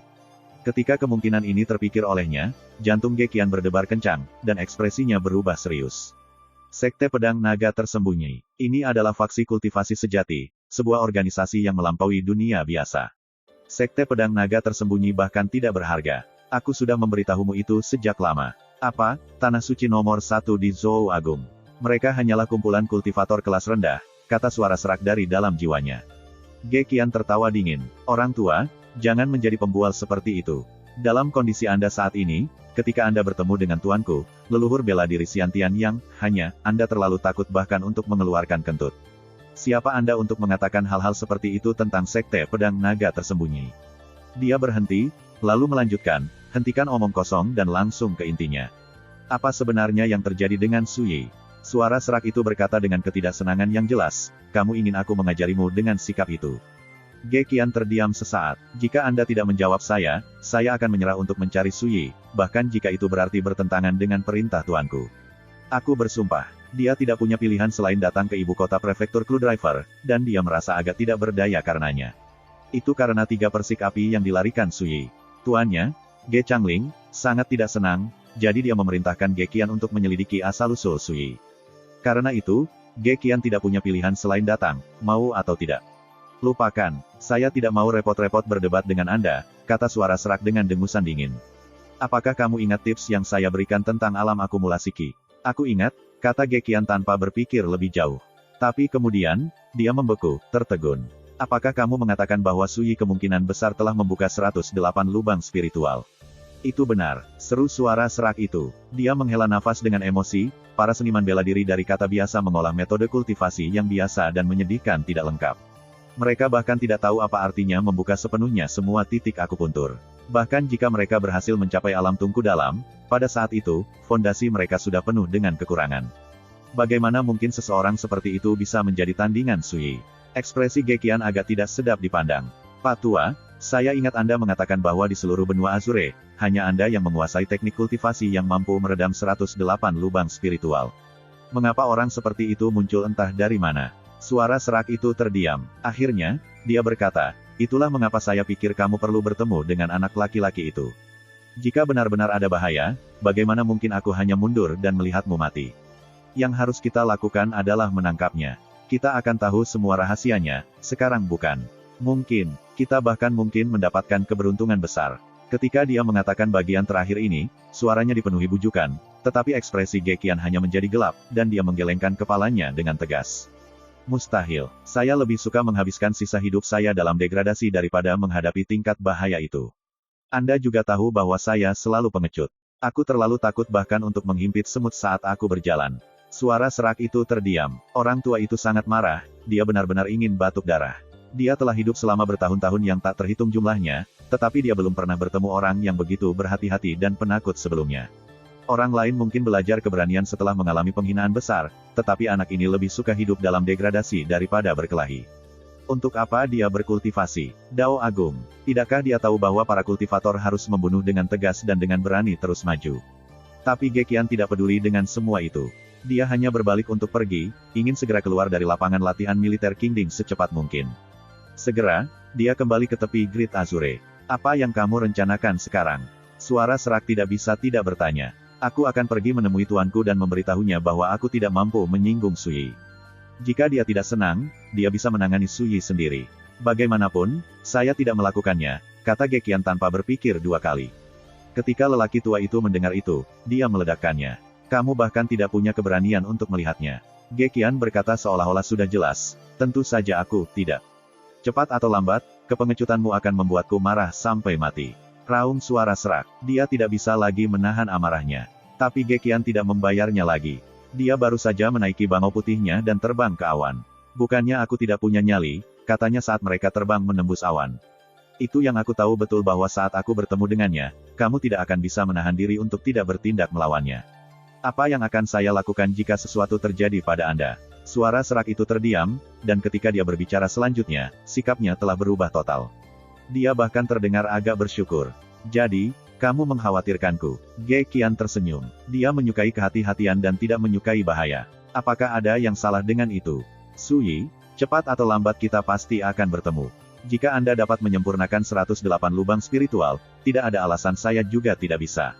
[SPEAKER 1] Ketika kemungkinan ini terpikir olehnya, jantung Gekian berdebar kencang, dan ekspresinya berubah serius. Sekte Pedang Naga Tersembunyi. Ini adalah faksi kultivasi sejati, sebuah organisasi yang melampaui dunia biasa. Sekte Pedang Naga Tersembunyi bahkan tidak berharga. Aku sudah memberitahumu itu sejak lama. Apa? Tanah Suci nomor 1 di Zhou Agung. Mereka hanyalah kumpulan kultivator kelas rendah, kata suara serak dari dalam jiwanya. Gekian tertawa dingin. Orang tua, jangan menjadi pembual seperti itu. Dalam kondisi Anda saat ini, ketika Anda bertemu dengan tuanku, leluhur bela diri Xiantian yang, hanya, Anda terlalu takut bahkan untuk mengeluarkan kentut. Siapa Anda untuk mengatakan hal-hal seperti itu tentang Sekte Pedang Naga Tersembunyi? Dia berhenti, lalu melanjutkan, hentikan omong kosong dan langsung ke intinya. Apa sebenarnya yang terjadi dengan Su Yi? Suara serak itu berkata dengan ketidaksenangan yang jelas, kamu ingin aku mengajarimu dengan sikap itu. Gekian terdiam sesaat. Jika Anda tidak menjawab saya akan menyerah untuk mencari Su Yi, bahkan jika itu berarti bertentangan dengan perintah tuanku. Aku bersumpah. Dia tidak punya pilihan selain datang ke ibu kota prefektur Clue Driver, dan dia merasa agak tidak berdaya karenanya. Itu karena 3 persik api yang dilarikan Suyi. Tuannya, Ge Changling, sangat tidak senang, jadi dia memerintahkan Ge Qian untuk menyelidiki asal-usul Suyi. Karena itu, Ge Qian tidak punya pilihan selain datang, mau atau tidak. Lupakan, saya tidak mau repot-repot berdebat dengan Anda, kata suara serak dengan dengusan dingin. Apakah kamu ingat tips yang saya berikan tentang alam akumulasi Qi? Aku ingat, kata Ge Qian tanpa berpikir lebih jauh. Tapi kemudian, dia membeku, tertegun. Apakah kamu mengatakan bahwa Suyi kemungkinan besar telah membuka 108 lubang spiritual? Itu benar, seru suara serak itu. Dia menghela nafas dengan emosi, para seniman bela diri dari kata biasa mengolah metode kultivasi yang biasa dan menyedihkan tidak lengkap. Mereka bahkan tidak tahu apa artinya membuka sepenuhnya semua titik akupuntur. Bahkan jika mereka berhasil mencapai alam tungku dalam, pada saat itu, fondasi mereka sudah penuh dengan kekurangan. Bagaimana mungkin seseorang seperti itu bisa menjadi tandingan Suyi? Ekspresi Ge Qian agak tidak sedap dipandang. Pak Tua, saya ingat Anda mengatakan bahwa di seluruh benua Azure, hanya Anda yang menguasai teknik kultivasi yang mampu meredam 108 lubang spiritual. Mengapa orang seperti itu muncul entah dari mana? Suara serak itu terdiam. Akhirnya, dia berkata, itulah mengapa saya pikir kamu perlu bertemu dengan anak laki-laki itu. Jika benar-benar ada bahaya, bagaimana mungkin aku hanya mundur dan melihatmu mati? Yang harus kita lakukan adalah menangkapnya. Kita akan tahu semua rahasianya, sekarang bukan. Mungkin, kita bahkan mungkin mendapatkan keberuntungan besar. Ketika dia mengatakan bagian terakhir ini, suaranya dipenuhi bujukan, tetapi ekspresi Ge Qian hanya menjadi gelap, dan dia menggelengkan kepalanya dengan tegas. Mustahil, saya lebih suka menghabiskan sisa hidup saya dalam degradasi daripada menghadapi tingkat bahaya itu. Anda juga tahu bahwa saya selalu pengecut. Aku terlalu takut bahkan untuk menghimpit semut saat aku berjalan. Suara serak itu terdiam. Orang tua itu sangat marah, dia benar-benar ingin batuk darah. Dia telah hidup selama bertahun-tahun yang tak terhitung jumlahnya, tetapi dia belum pernah bertemu orang yang begitu berhati-hati dan penakut sebelumnya. Orang lain mungkin belajar keberanian setelah mengalami penghinaan besar, tetapi anak ini lebih suka hidup dalam degradasi daripada berkelahi. Untuk apa dia berkultivasi? Dao Agung. Tidakkah dia tahu bahwa para kultivator harus membunuh dengan tegas dan dengan berani terus maju? Tapi Ge Qian tidak peduli dengan semua itu. Dia hanya berbalik untuk pergi, ingin segera keluar dari lapangan latihan militer Qingding secepat mungkin. Segera, dia kembali ke tepi Great Azure. Apa yang kamu rencanakan sekarang? Suara serak tidak bisa tidak bertanya. Aku akan pergi menemui tuanku dan memberitahunya bahwa aku tidak mampu menyinggung Suyi. Jika dia tidak senang, dia bisa menangani Suyi sendiri. Bagaimanapun, saya tidak melakukannya, kata Ge Qian tanpa berpikir 2 kali. Ketika lelaki tua itu mendengar itu, dia meledakkannya. Kamu bahkan tidak punya keberanian untuk melihatnya. Ge Qian berkata seolah-olah sudah jelas, tentu saja aku tidak. Cepat atau lambat, kepengecutanmu akan membuatku marah sampai mati. Raung suara serak. Dia tidak bisa lagi menahan amarahnya. Tapi Ge Qian tidak membayarnya lagi. Dia baru saja menaiki bangau putihnya dan terbang ke awan. Bukannya aku tidak punya nyali, katanya saat mereka terbang menembus awan. Itu yang aku tahu betul bahwa saat aku bertemu dengannya, kamu tidak akan bisa menahan diri untuk tidak bertindak melawannya. Apa yang akan saya lakukan jika sesuatu terjadi pada Anda? Suara serak itu terdiam, dan ketika dia berbicara selanjutnya, sikapnya telah berubah total. Dia bahkan terdengar agak bersyukur. Jadi, kamu mengkhawatirkanku. Ge Qian tersenyum. Dia menyukai kehati-hatian dan tidak menyukai bahaya. Apakah ada yang salah dengan itu? Suyi, cepat atau lambat kita pasti akan bertemu. Jika Anda dapat menyempurnakan 108 lubang spiritual, tidak ada alasan saya juga tidak bisa.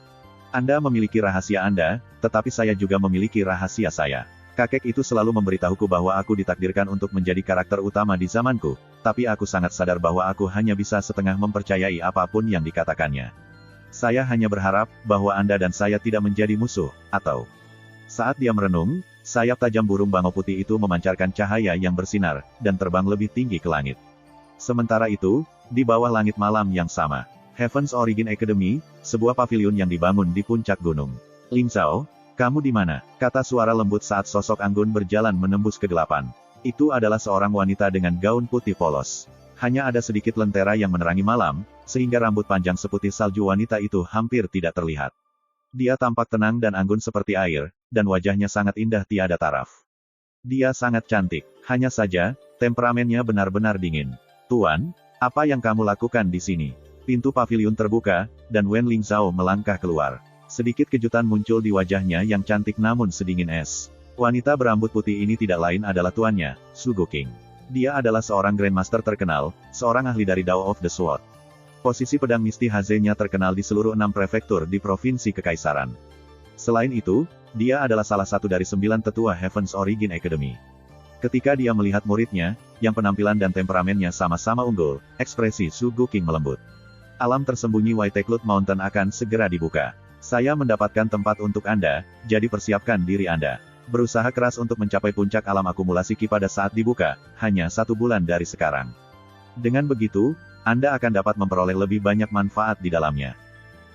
[SPEAKER 1] Anda memiliki rahasia Anda, tetapi saya juga memiliki rahasia saya. Kakek itu selalu memberitahuku bahwa aku ditakdirkan untuk menjadi karakter utama di zamanku, tapi aku sangat sadar bahwa aku hanya bisa setengah mempercayai apapun yang dikatakannya. Saya hanya berharap bahwa Anda dan saya tidak menjadi musuh, atau... Saat dia merenung, sayap tajam burung bangau putih itu memancarkan cahaya yang bersinar, dan terbang lebih tinggi ke langit. Sementara itu, di bawah langit malam yang sama, Heaven's Origin Academy, sebuah pavilion yang dibangun di puncak gunung. Ling Zhao, kamu di mana? Kata suara lembut saat sosok anggun berjalan menembus kegelapan. Itu adalah seorang wanita dengan gaun putih polos. Hanya ada sedikit lentera yang menerangi malam, sehingga rambut panjang seputih salju wanita itu hampir tidak terlihat. Dia tampak tenang dan anggun seperti air, dan wajahnya sangat indah tiada taraf. Dia sangat cantik, hanya saja, temperamennya benar-benar dingin. Tuan, apa yang kamu lakukan di sini? Pintu pavilion terbuka, dan Wen Ling Zhao melangkah keluar. Sedikit kejutan muncul di wajahnya yang cantik namun sedingin es. Wanita berambut putih ini tidak lain adalah tuannya, Su Guqing. Dia adalah seorang Grandmaster terkenal, seorang ahli dari Dao of the Sword. Posisi pedang Misti Haze-nya terkenal di seluruh 6 prefektur di Provinsi Kekaisaran. Selain itu, dia adalah salah satu dari 9 tetua Heaven's Origin Academy. Ketika dia melihat muridnya, yang penampilan dan temperamennya sama-sama unggul, ekspresi Su Guqing melembut. Alam tersembunyi White Cloud Mountain akan segera dibuka. Saya mendapatkan tempat untuk Anda, jadi persiapkan diri Anda. Berusaha keras untuk mencapai puncak alam akumulasi Qi pada saat dibuka, hanya 1 bulan dari sekarang. Dengan begitu, Anda akan dapat memperoleh lebih banyak manfaat di dalamnya.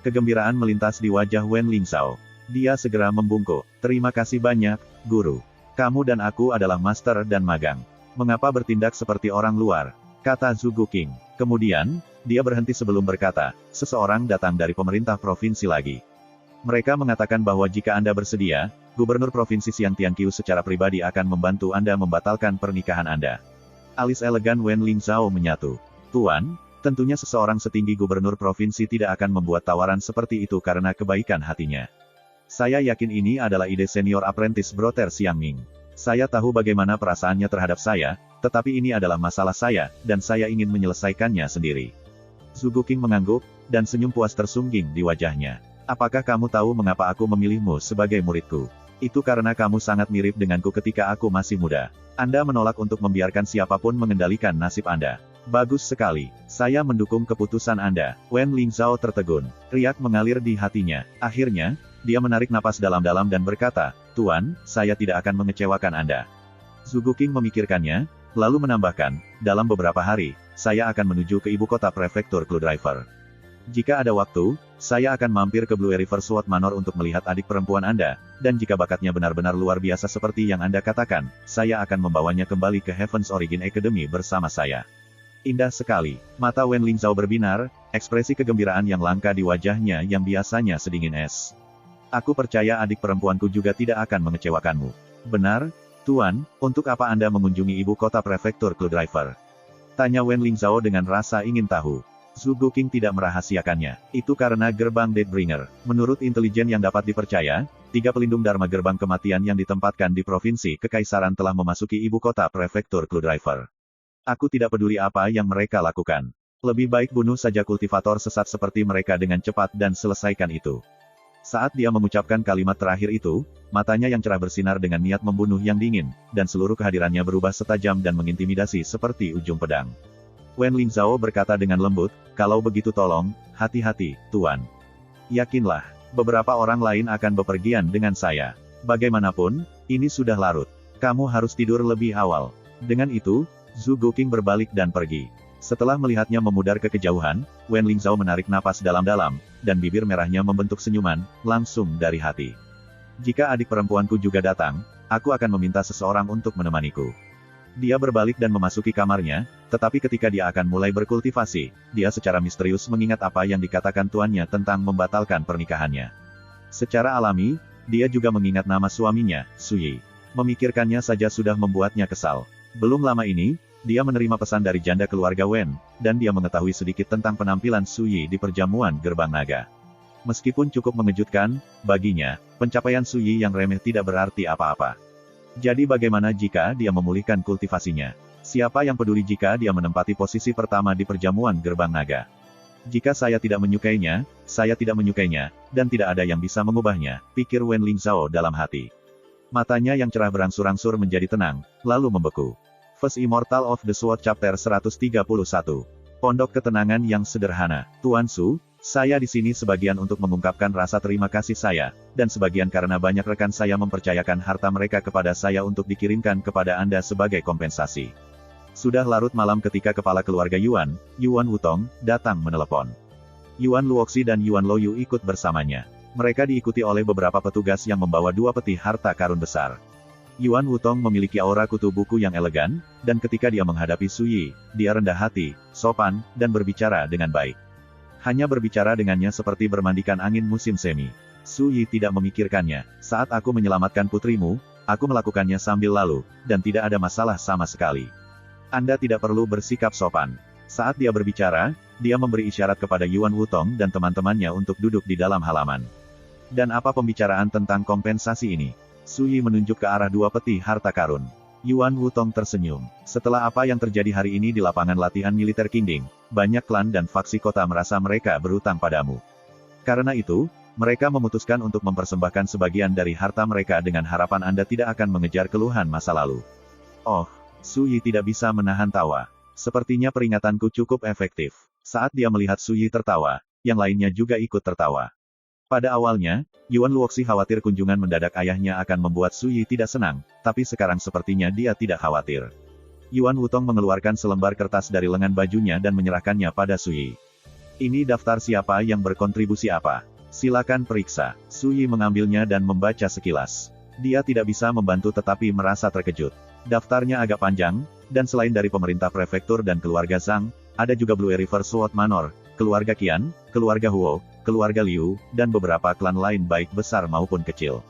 [SPEAKER 1] Kegembiraan melintas di wajah Wen Lingzhao. Dia segera membungkuk. Terima kasih banyak, Guru. Kamu dan aku adalah master dan magang. Mengapa bertindak seperti orang luar? Kata Su Guqing. Kemudian, dia berhenti sebelum berkata, seseorang datang dari pemerintah provinsi lagi. Mereka mengatakan bahwa jika Anda bersedia, Gubernur Provinsi Xiangtianqiu secara pribadi akan membantu Anda membatalkan pernikahan Anda. Alis elegan Wen Lingzhao menyatu. Tuan, tentunya seseorang setinggi Gubernur Provinsi tidak akan membuat tawaran seperti itu karena kebaikan hatinya. Saya yakin ini adalah ide senior apprentice Brother Xiangming. Saya tahu bagaimana perasaannya terhadap saya, tetapi ini adalah masalah saya, dan saya ingin menyelesaikannya sendiri. Su Guqing mengangguk, dan senyum puas tersungging di wajahnya. Apakah kamu tahu mengapa aku memilihmu sebagai muridku? Itu karena kamu sangat mirip denganku ketika aku masih muda. Anda menolak untuk membiarkan siapapun mengendalikan nasib Anda. Bagus sekali. Saya mendukung keputusan Anda. Wen Lingzhao tertegun. Riak mengalir di hatinya. Akhirnya, dia menarik napas dalam-dalam dan berkata, Tuan, saya tidak akan mengecewakan Anda. Su Guqing memikirkannya, lalu menambahkan, dalam beberapa hari, saya akan menuju ke ibu kota prefektur Cloudriver. Jika ada waktu, saya akan mampir ke Blue River Sword Manor untuk melihat adik perempuan Anda, dan jika bakatnya benar-benar luar biasa seperti yang Anda katakan, saya akan membawanya kembali ke Heaven's Origin Academy bersama saya. Indah sekali. Mata Wen Lingzhao berbinar, ekspresi kegembiraan yang langka di wajahnya yang biasanya sedingin es. Aku percaya adik perempuanku juga tidak akan mengecewakanmu. Benar, Tuan, untuk apa Anda mengunjungi ibu kota prefektur Cloudriver? Tanya Wen Lingzhao dengan rasa ingin tahu. Su Guqing tidak merahasiakannya. Itu karena gerbang Deathbringer. Menurut intelijen yang dapat dipercaya, 3 pelindung Dharma gerbang kematian yang ditempatkan di Provinsi Kekaisaran telah memasuki ibu kota prefektur Cloudriver. Aku tidak peduli apa yang mereka lakukan. Lebih baik bunuh saja kultivator sesat seperti mereka dengan cepat dan selesaikan itu. Saat dia mengucapkan kalimat terakhir itu, matanya yang cerah bersinar dengan niat membunuh yang dingin, dan seluruh kehadirannya berubah setajam dan mengintimidasi seperti ujung pedang. Wen Lingzhao berkata dengan lembut, kalau begitu tolong, hati-hati, Tuan. Yakinlah, beberapa orang lain akan bepergian dengan saya. Bagaimanapun, ini sudah larut. Kamu harus tidur lebih awal. Dengan itu, Su Guqing berbalik dan pergi. Setelah melihatnya memudar ke kejauhan, Wen Lingzhao menarik napas dalam-dalam, dan bibir merahnya membentuk senyuman, langsung dari hati. Jika adik perempuanku juga datang, aku akan meminta seseorang untuk menemaniku. Dia berbalik dan memasuki kamarnya, tetapi ketika dia akan mulai berkultivasi, dia secara misterius mengingat apa yang dikatakan tuannya tentang membatalkan pernikahannya. Secara alami, dia juga mengingat nama suaminya, Su Yi. Memikirkannya saja sudah membuatnya kesal. Belum lama ini, dia menerima pesan dari janda keluarga Wen, dan dia mengetahui sedikit tentang penampilan Su Yi di perjamuan Gerbang Naga. Meskipun cukup mengejutkan, baginya, pencapaian Su Yi yang remeh tidak berarti apa-apa. Jadi bagaimana jika dia memulihkan kultivasinya? Siapa yang peduli jika dia menempati posisi pertama di perjamuan Gerbang Naga? Jika saya tidak menyukainya, saya tidak menyukainya, dan tidak ada yang bisa mengubahnya, pikir Wen Lingzhao dalam hati. Matanya yang cerah berangsur-angsur menjadi tenang, lalu membeku. First Immortal of the Sword Chapter 131. Pondok Ketenangan yang Sederhana. Tuan Su, saya di sini sebagian untuk mengungkapkan rasa terima kasih saya, dan sebagian karena banyak rekan saya mempercayakan harta mereka kepada saya untuk dikirimkan kepada Anda sebagai kompensasi. Sudah larut malam ketika kepala keluarga Yuan Wutong, datang menelepon. Yuan Luoxi dan Yuan Luoyu ikut bersamanya. Mereka diikuti oleh beberapa petugas yang membawa 2 peti harta karun besar. Yuan Wutong memiliki aura kutu buku yang elegan, dan ketika dia menghadapi Su Yi, dia rendah hati, sopan, dan berbicara dengan baik. Hanya berbicara dengannya seperti bermandikan angin musim semi. Su Yi tidak memikirkannya. Saat aku menyelamatkan putrimu, aku melakukannya sambil lalu, dan tidak ada masalah sama sekali. Anda tidak perlu bersikap sopan. Saat dia berbicara, dia memberi isyarat kepada Yuan Wutong dan teman-temannya untuk duduk di dalam halaman. Dan apa pembicaraan tentang kompensasi ini? Su Yi menunjuk ke arah dua peti harta karun. Yuan Wutong tersenyum. Setelah apa yang terjadi hari ini di lapangan latihan militer Qingding, banyak klan dan faksi kota merasa mereka berutang padamu. Karena itu, mereka memutuskan untuk mempersembahkan sebagian dari harta mereka dengan harapan Anda tidak akan mengejar keluhan masa lalu. Oh, Su Yi tidak bisa menahan tawa. Sepertinya peringatanku cukup efektif. Saat dia melihat Su Yi tertawa, yang lainnya juga ikut tertawa. Pada awalnya, Yuan Luoxi khawatir kunjungan mendadak ayahnya akan membuat Su Yi tidak senang, tapi sekarang sepertinya dia tidak khawatir. Yuan Wutong mengeluarkan selembar kertas dari lengan bajunya dan menyerahkannya pada Su Yi. Ini daftar siapa yang berkontribusi apa. Silakan periksa. Su Yi mengambilnya dan membaca sekilas. Dia tidak bisa membantu tetapi merasa terkejut. Daftarnya agak panjang, dan selain dari pemerintah prefektur dan keluarga Zhang, ada juga Blue River Sword Manor, keluarga Qian, keluarga Huo, keluarga Liu, dan beberapa klan lain baik besar maupun kecil.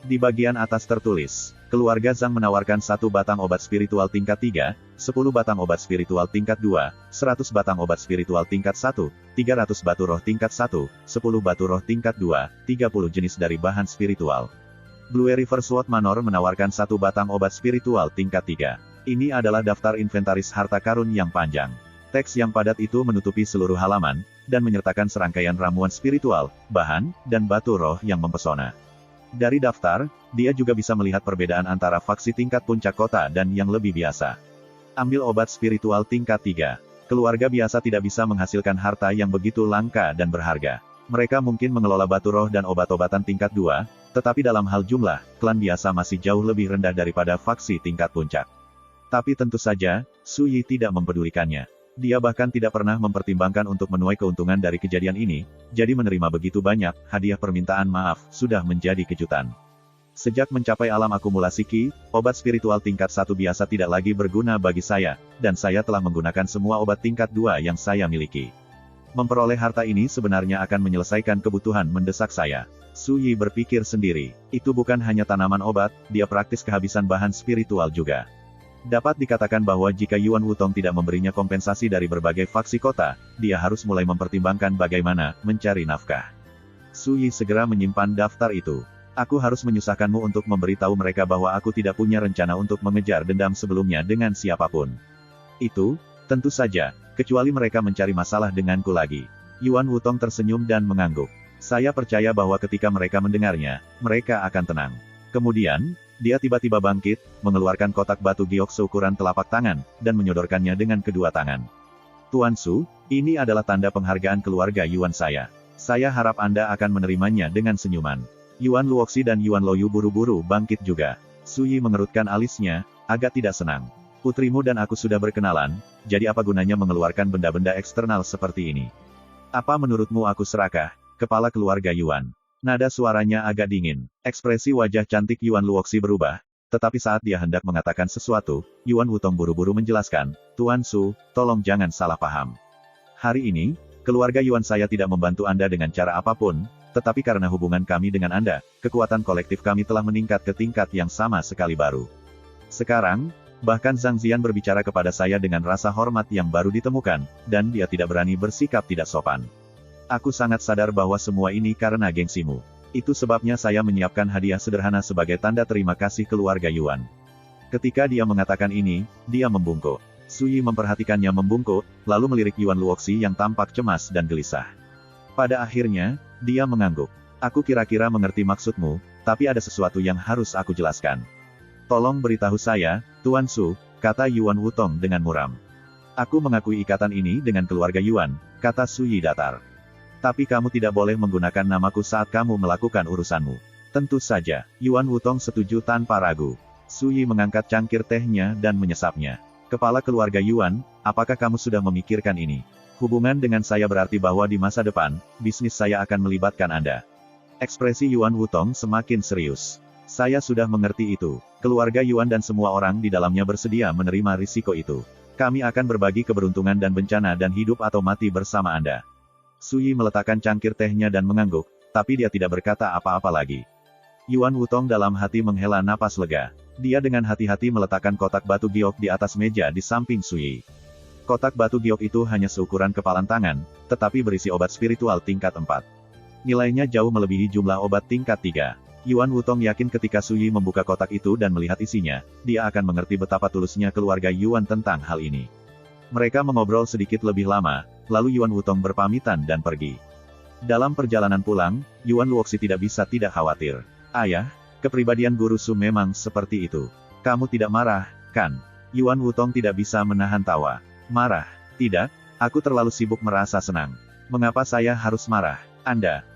[SPEAKER 1] Di bagian atas tertulis, keluarga Zhang menawarkan 1 batang obat spiritual tingkat 3, 10 batang obat spiritual tingkat 2, 100 batang obat spiritual tingkat 1, 300 batu roh tingkat 1, 10 batu roh tingkat 2, 30 jenis dari bahan spiritual. Blue River Sword Manor menawarkan 1 batang obat spiritual tingkat 3. Ini adalah daftar inventaris harta karun yang panjang. Teks yang padat itu menutupi seluruh halaman, dan menyertakan serangkaian ramuan spiritual, bahan, dan batu roh yang mempesona. Dari daftar, dia juga bisa melihat perbedaan antara faksi tingkat puncak kota dan yang lebih biasa. Ambil obat spiritual tingkat 3. Keluarga biasa tidak bisa menghasilkan harta yang begitu langka dan berharga. Mereka mungkin mengelola batu roh dan obat-obatan tingkat 2, tetapi dalam hal jumlah, klan biasa masih jauh lebih rendah daripada faksi tingkat puncak. Tapi tentu saja, Su Yi tidak mempedulikannya. Dia bahkan tidak pernah mempertimbangkan untuk menuai keuntungan dari kejadian ini, jadi menerima begitu banyak hadiah permintaan maaf sudah menjadi kejutan. Sejak mencapai alam akumulasi Qi, obat spiritual tingkat 1 biasa tidak lagi berguna bagi saya, dan saya telah menggunakan semua obat tingkat 2 yang saya miliki. Memperoleh harta ini sebenarnya akan menyelesaikan kebutuhan mendesak saya. Su Yi berpikir sendiri, itu bukan hanya tanaman obat, dia praktis kehabisan bahan spiritual juga. Dapat dikatakan bahwa jika Yuan Wutong tidak memberinya kompensasi dari berbagai faksi kota, dia harus mulai mempertimbangkan bagaimana mencari nafkah. Su Yi segera menyimpan daftar itu. Aku harus menyusahkanmu untuk memberitahu mereka bahwa aku tidak punya rencana untuk mengejar dendam sebelumnya dengan siapapun. Itu, tentu saja, kecuali mereka mencari masalah denganku lagi. Yuan Wutong tersenyum dan mengangguk. Saya percaya bahwa ketika mereka mendengarnya, mereka akan tenang. Kemudian, dia tiba-tiba bangkit, mengeluarkan kotak batu giok seukuran telapak tangan, dan menyodorkannya dengan kedua tangan. Tuan Su, ini adalah tanda penghargaan keluarga Yuan saya. Saya harap Anda akan menerimanya dengan senyuman. Yuan Luoxi dan Yuan Loyu buru-buru bangkit juga. Su Yi mengerutkan alisnya, agak tidak senang. Putrimu dan aku sudah berkenalan, jadi apa gunanya mengeluarkan benda-benda eksternal seperti ini? Apa menurutmu aku serakah, kepala keluarga Yuan? Nada suaranya agak dingin. Ekspresi wajah cantik Yuan Luoxi berubah, tetapi saat dia hendak mengatakan sesuatu, Yuan Wutong buru-buru menjelaskan, Tuan Su, tolong jangan salah paham. Hari ini, keluarga Yuan saya tidak membantu Anda dengan cara apapun, tetapi karena hubungan kami dengan Anda, kekuatan kolektif kami telah meningkat ke tingkat yang sama sekali baru. Sekarang, bahkan Zhang Zian berbicara kepada saya dengan rasa hormat yang baru ditemukan, dan dia tidak berani bersikap tidak sopan. Aku sangat sadar bahwa semua ini karena gengsimu. Itu sebabnya saya menyiapkan hadiah sederhana sebagai tanda terima kasih keluarga Yuan. Ketika dia mengatakan ini, dia membungkuk. Su Yi memperhatikannya membungkuk, lalu melirik Yuan Luoxi yang tampak cemas dan gelisah. Pada akhirnya, dia mengangguk. Aku kira-kira mengerti maksudmu, tapi ada sesuatu yang harus aku jelaskan. Tolong beritahu saya, Tuan Su, kata Yuan Wutong dengan muram. Aku mengakui ikatan ini dengan keluarga Yuan, kata Su Yi datar. Tapi kamu tidak boleh menggunakan namaku saat kamu melakukan urusanmu. Tentu saja, Yuan Wutong setuju tanpa ragu. Su Yi mengangkat cangkir tehnya dan menyesapnya. Kepala keluarga Yuan, apakah kamu sudah memikirkan ini? Hubungan dengan saya berarti bahwa di masa depan, bisnis saya akan melibatkan Anda. Ekspresi Yuan Wutong semakin serius. Saya sudah mengerti itu. Keluarga Yuan dan semua orang di dalamnya bersedia menerima risiko itu. Kami akan berbagi keberuntungan dan bencana dan hidup atau mati bersama Anda. Su Yi meletakkan cangkir tehnya dan mengangguk, tapi dia tidak berkata apa-apa lagi. Yuan Wutong dalam hati menghela napas lega. Dia dengan hati-hati meletakkan kotak batu giok di atas meja di samping Su Yi. Kotak batu giok itu hanya seukuran kepalan tangan, tetapi berisi obat spiritual tingkat 4. Nilainya jauh melebihi jumlah obat tingkat 3. Yuan Wutong yakin ketika Suyi membuka kotak itu dan melihat isinya, dia akan mengerti betapa tulusnya keluarga Yuan tentang hal ini. Mereka mengobrol sedikit lebih lama, lalu Yuan Wutong berpamitan dan pergi. Dalam perjalanan pulang, Yuan Luoxi tidak bisa tidak khawatir. Ayah, kepribadian Guru Su memang seperti itu. Kamu tidak marah, kan? Yuan Wutong tidak bisa menahan tawa. Marah? Tidak, aku terlalu sibuk merasa senang. Mengapa saya harus marah?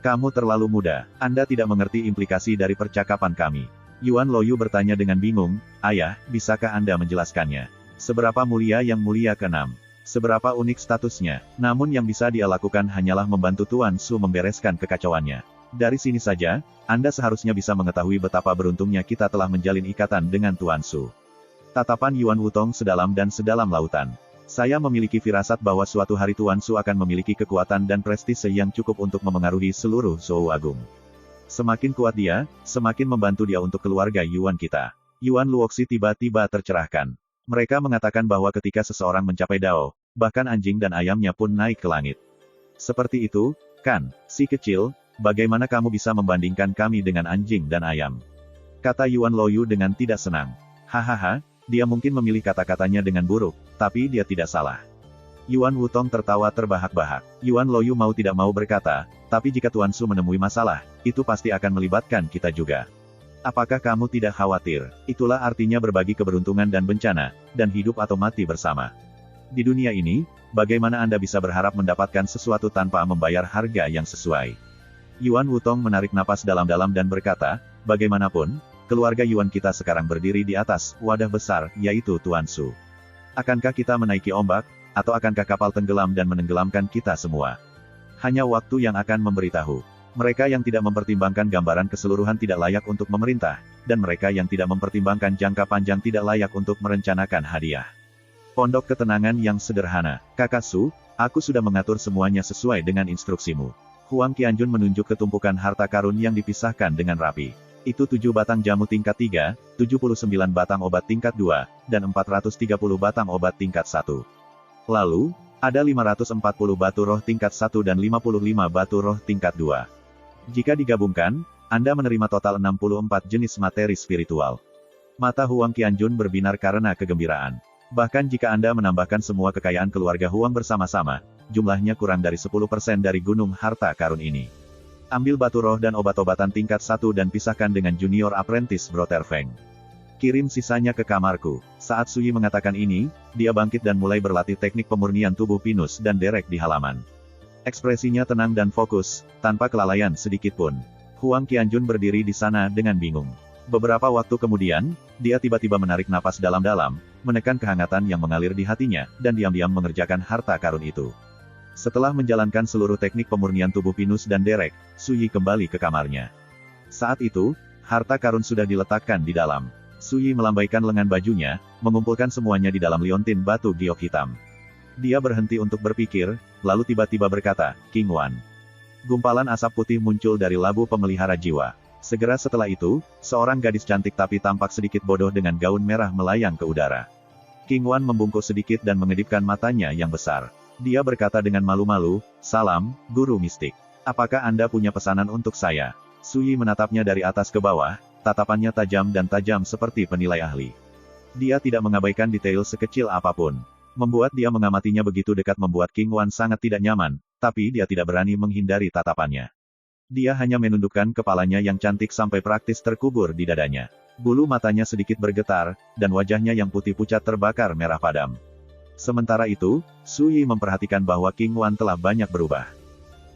[SPEAKER 1] Kamu terlalu muda. Anda tidak mengerti implikasi dari percakapan kami. Yuan Loyu bertanya dengan bingung, Ayah, bisakah Anda menjelaskannya? Seberapa mulia yang mulia ke-6? Seberapa unik statusnya? Namun yang bisa dia lakukan hanyalah membantu Tuan Su membereskan kekacauannya. Dari sini saja, Anda seharusnya bisa mengetahui betapa beruntungnya kita telah menjalin ikatan dengan Tuan Su. Tatapan Yuan Wutong sedalam dan sedalam lautan. Saya memiliki firasat bahwa suatu hari Tuan Su akan memiliki kekuatan dan prestise yang cukup untuk memengaruhi seluruh Zhou Agung. Semakin kuat dia, semakin membantu dia untuk keluarga Yuan kita. Yuan Luoxi tiba-tiba tercerahkan. Mereka mengatakan bahwa ketika seseorang mencapai Dao, bahkan anjing dan ayamnya pun naik ke langit. Seperti itu, kan, si kecil, bagaimana kamu bisa membandingkan kami dengan anjing dan ayam? Kata Yuan Loyu dengan tidak senang. Hahaha. Dia mungkin memilih kata-katanya dengan buruk, tapi dia tidak salah. Yuan Wutong tertawa terbahak-bahak. Yuan Loyu mau tidak mau berkata, tapi jika Tuan Su menemui masalah, itu pasti akan melibatkan kita juga. Apakah kamu tidak khawatir? Itulah artinya berbagi keberuntungan dan bencana, dan hidup atau mati bersama. Di dunia ini, bagaimana Anda bisa berharap mendapatkan sesuatu tanpa membayar harga yang sesuai? Yuan Wutong menarik napas dalam-dalam dan berkata, bagaimanapun, keluarga Yuan kita sekarang berdiri di atas wadah besar, yaitu Tuan Su. Akankah kita menaiki ombak, atau akankah kapal tenggelam dan menenggelamkan kita semua? Hanya waktu yang akan memberitahu. Mereka yang tidak mempertimbangkan gambaran keseluruhan tidak layak untuk memerintah, dan mereka yang tidak mempertimbangkan jangka panjang tidak layak untuk merencanakan hadiah. Pondok ketenangan yang sederhana. Kakak Su, aku sudah mengatur semuanya sesuai dengan instruksimu. Huang Qianjun menunjuk ke tumpukan harta karun yang dipisahkan dengan rapi. Itu 7 batang jamu tingkat 3, 79 batang obat tingkat 2, dan 430 batang obat tingkat 1. Lalu, ada 540 batu roh tingkat 1 dan 55 batu roh tingkat 2. Jika digabungkan, Anda menerima total 64 jenis materi spiritual. Mata Huang Qianjun berbinar karena kegembiraan. Bahkan jika Anda menambahkan semua kekayaan keluarga Huang bersama-sama, jumlahnya kurang dari 10% dari gunung harta karun ini. Ambil batu roh dan obat-obatan tingkat 1 dan pisahkan dengan junior apprentice Brother Feng. Kirim sisanya ke kamarku. Saat Suyi mengatakan ini, dia bangkit dan mulai berlatih teknik pemurnian tubuh pinus dan derek di halaman. Ekspresinya tenang dan fokus, tanpa kelalaian sedikit pun. Huang Qianjun berdiri di sana dengan bingung. Beberapa waktu kemudian, dia tiba-tiba menarik napas dalam-dalam, menekan kehangatan yang mengalir di hatinya, dan diam-diam mengerjakan harta karun itu. Setelah menjalankan seluruh teknik pemurnian tubuh pinus dan derek, Suyi kembali ke kamarnya. Saat itu, harta karun sudah diletakkan di dalam. Suyi melambaikan lengan bajunya, mengumpulkan semuanya di dalam liontin batu giok hitam. Dia berhenti untuk berpikir, lalu tiba-tiba berkata, King Wan. Gumpalan asap putih muncul dari labu pemelihara jiwa. Segera setelah itu, seorang gadis cantik tapi tampak sedikit bodoh dengan gaun merah melayang ke udara. King Wan membungkuk sedikit dan mengedipkan matanya yang besar. Dia berkata dengan malu-malu, salam, guru mistik. Apakah Anda punya pesanan untuk saya? Suyi menatapnya dari atas ke bawah, tatapannya tajam dan tajam seperti penilai ahli. Dia tidak mengabaikan detail sekecil apapun. Membuat dia mengamatinya begitu dekat membuat King Wan sangat tidak nyaman, tapi dia tidak berani menghindari tatapannya. Dia hanya menundukkan kepalanya yang cantik sampai praktis terkubur di dadanya. Bulu matanya sedikit bergetar, dan wajahnya yang putih pucat terbakar merah padam. Sementara itu, Suyi memperhatikan bahwa King Wan telah banyak berubah.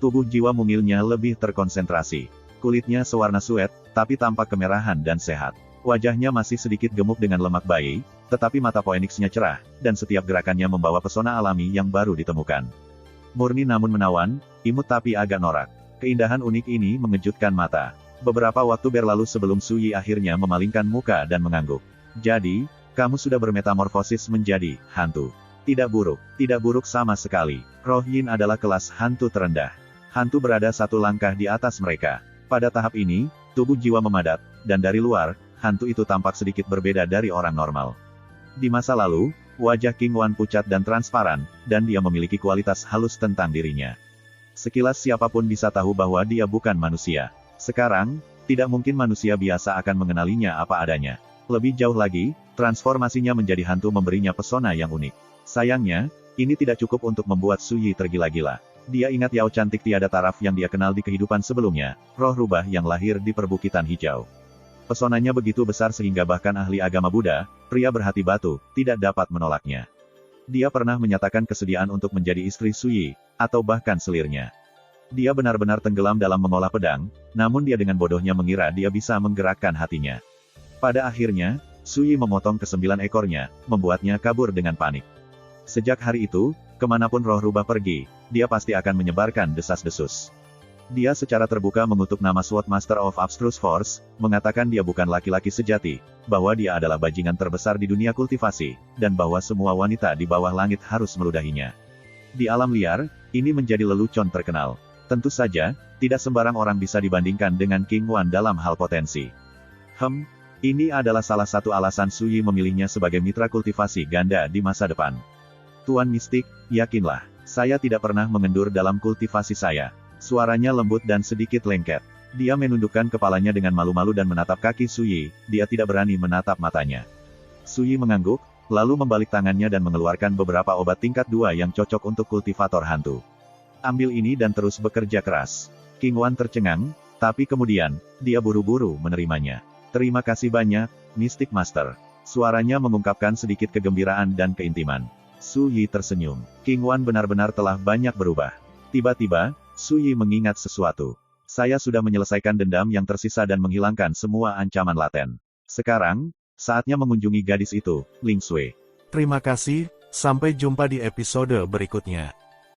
[SPEAKER 1] Tubuh jiwa mungilnya lebih terkonsentrasi. Kulitnya sewarna suet, tapi tampak kemerahan dan sehat. Wajahnya masih sedikit gemuk dengan lemak bayi, tetapi mata poeniksnya cerah, dan setiap gerakannya membawa pesona alami yang baru ditemukan. Murni namun menawan, imut tapi agak norak. Keindahan unik ini mengejutkan mata. Beberapa waktu berlalu sebelum Suyi akhirnya memalingkan muka dan mengangguk. Jadi, kamu sudah bermetamorfosis menjadi hantu. Tidak buruk sama sekali. Roh Yin adalah kelas hantu terendah. Hantu berada satu langkah di atas mereka. Pada tahap ini, tubuh jiwa memadat, dan dari luar, hantu itu tampak sedikit berbeda dari orang normal. Di masa lalu, wajah King Wan pucat dan transparan, dan dia memiliki kualitas halus tentang dirinya. Sekilas siapapun bisa tahu bahwa dia bukan manusia. Sekarang, Tidak mungkin manusia biasa akan mengenalinya apa adanya. Lebih jauh lagi, transformasinya menjadi hantu memberinya pesona yang unik. Sayangnya, ini tidak cukup untuk membuat Su Yi tergila-gila. Dia ingat Yao cantik tiada taraf yang dia kenal di kehidupan sebelumnya, roh rubah yang lahir di perbukitan hijau. Pesonanya begitu besar sehingga bahkan ahli agama Buddha, pria berhati batu, tidak dapat menolaknya. Dia pernah menyatakan kesediaan untuk menjadi istri Su Yi, atau bahkan selirnya. Dia benar-benar tenggelam dalam mengolah pedang, namun dia dengan bodohnya mengira dia bisa menggerakkan hatinya. Pada akhirnya, Su Yi memotong ke-9 ekornya, membuatnya kabur dengan panik. Sejak hari itu, kemanapun roh rubah pergi, dia pasti akan menyebarkan desas-desus. Dia secara terbuka mengutuk nama Sword Master of Abstruse Force, mengatakan dia bukan laki-laki sejati, bahwa dia adalah bajingan terbesar di dunia kultivasi, dan bahwa semua wanita di bawah langit harus meludahinya. Di alam liar, ini menjadi lelucon terkenal. Tentu saja, tidak sembarang orang bisa dibandingkan dengan King Wan dalam hal potensi. Ini adalah salah satu alasan Su Yi memilihnya sebagai mitra kultivasi ganda di masa depan. Tuan Mistik, yakinlah, saya tidak pernah mengendur dalam kultivasi saya. Suaranya lembut dan sedikit lengket. Dia menundukkan kepalanya dengan malu-malu dan menatap kaki Su Yi, dia tidak berani menatap matanya. Su Yi mengangguk, lalu membalik tangannya dan mengeluarkan beberapa obat tingkat 2 yang cocok untuk kultivator hantu. Ambil ini dan terus bekerja keras. King Wan tercengang, tapi kemudian, dia buru-buru menerimanya. Terima kasih banyak, Mystic Master. Suaranya mengungkapkan sedikit kegembiraan dan keintiman. Su Yi tersenyum. King Wan benar-benar telah banyak berubah. Tiba-tiba, Su Yi mengingat sesuatu. Saya sudah menyelesaikan dendam yang tersisa dan menghilangkan semua ancaman laten. Sekarang, saatnya mengunjungi gadis itu, Ling Sui.
[SPEAKER 2] Terima kasih, sampai jumpa di episode berikutnya.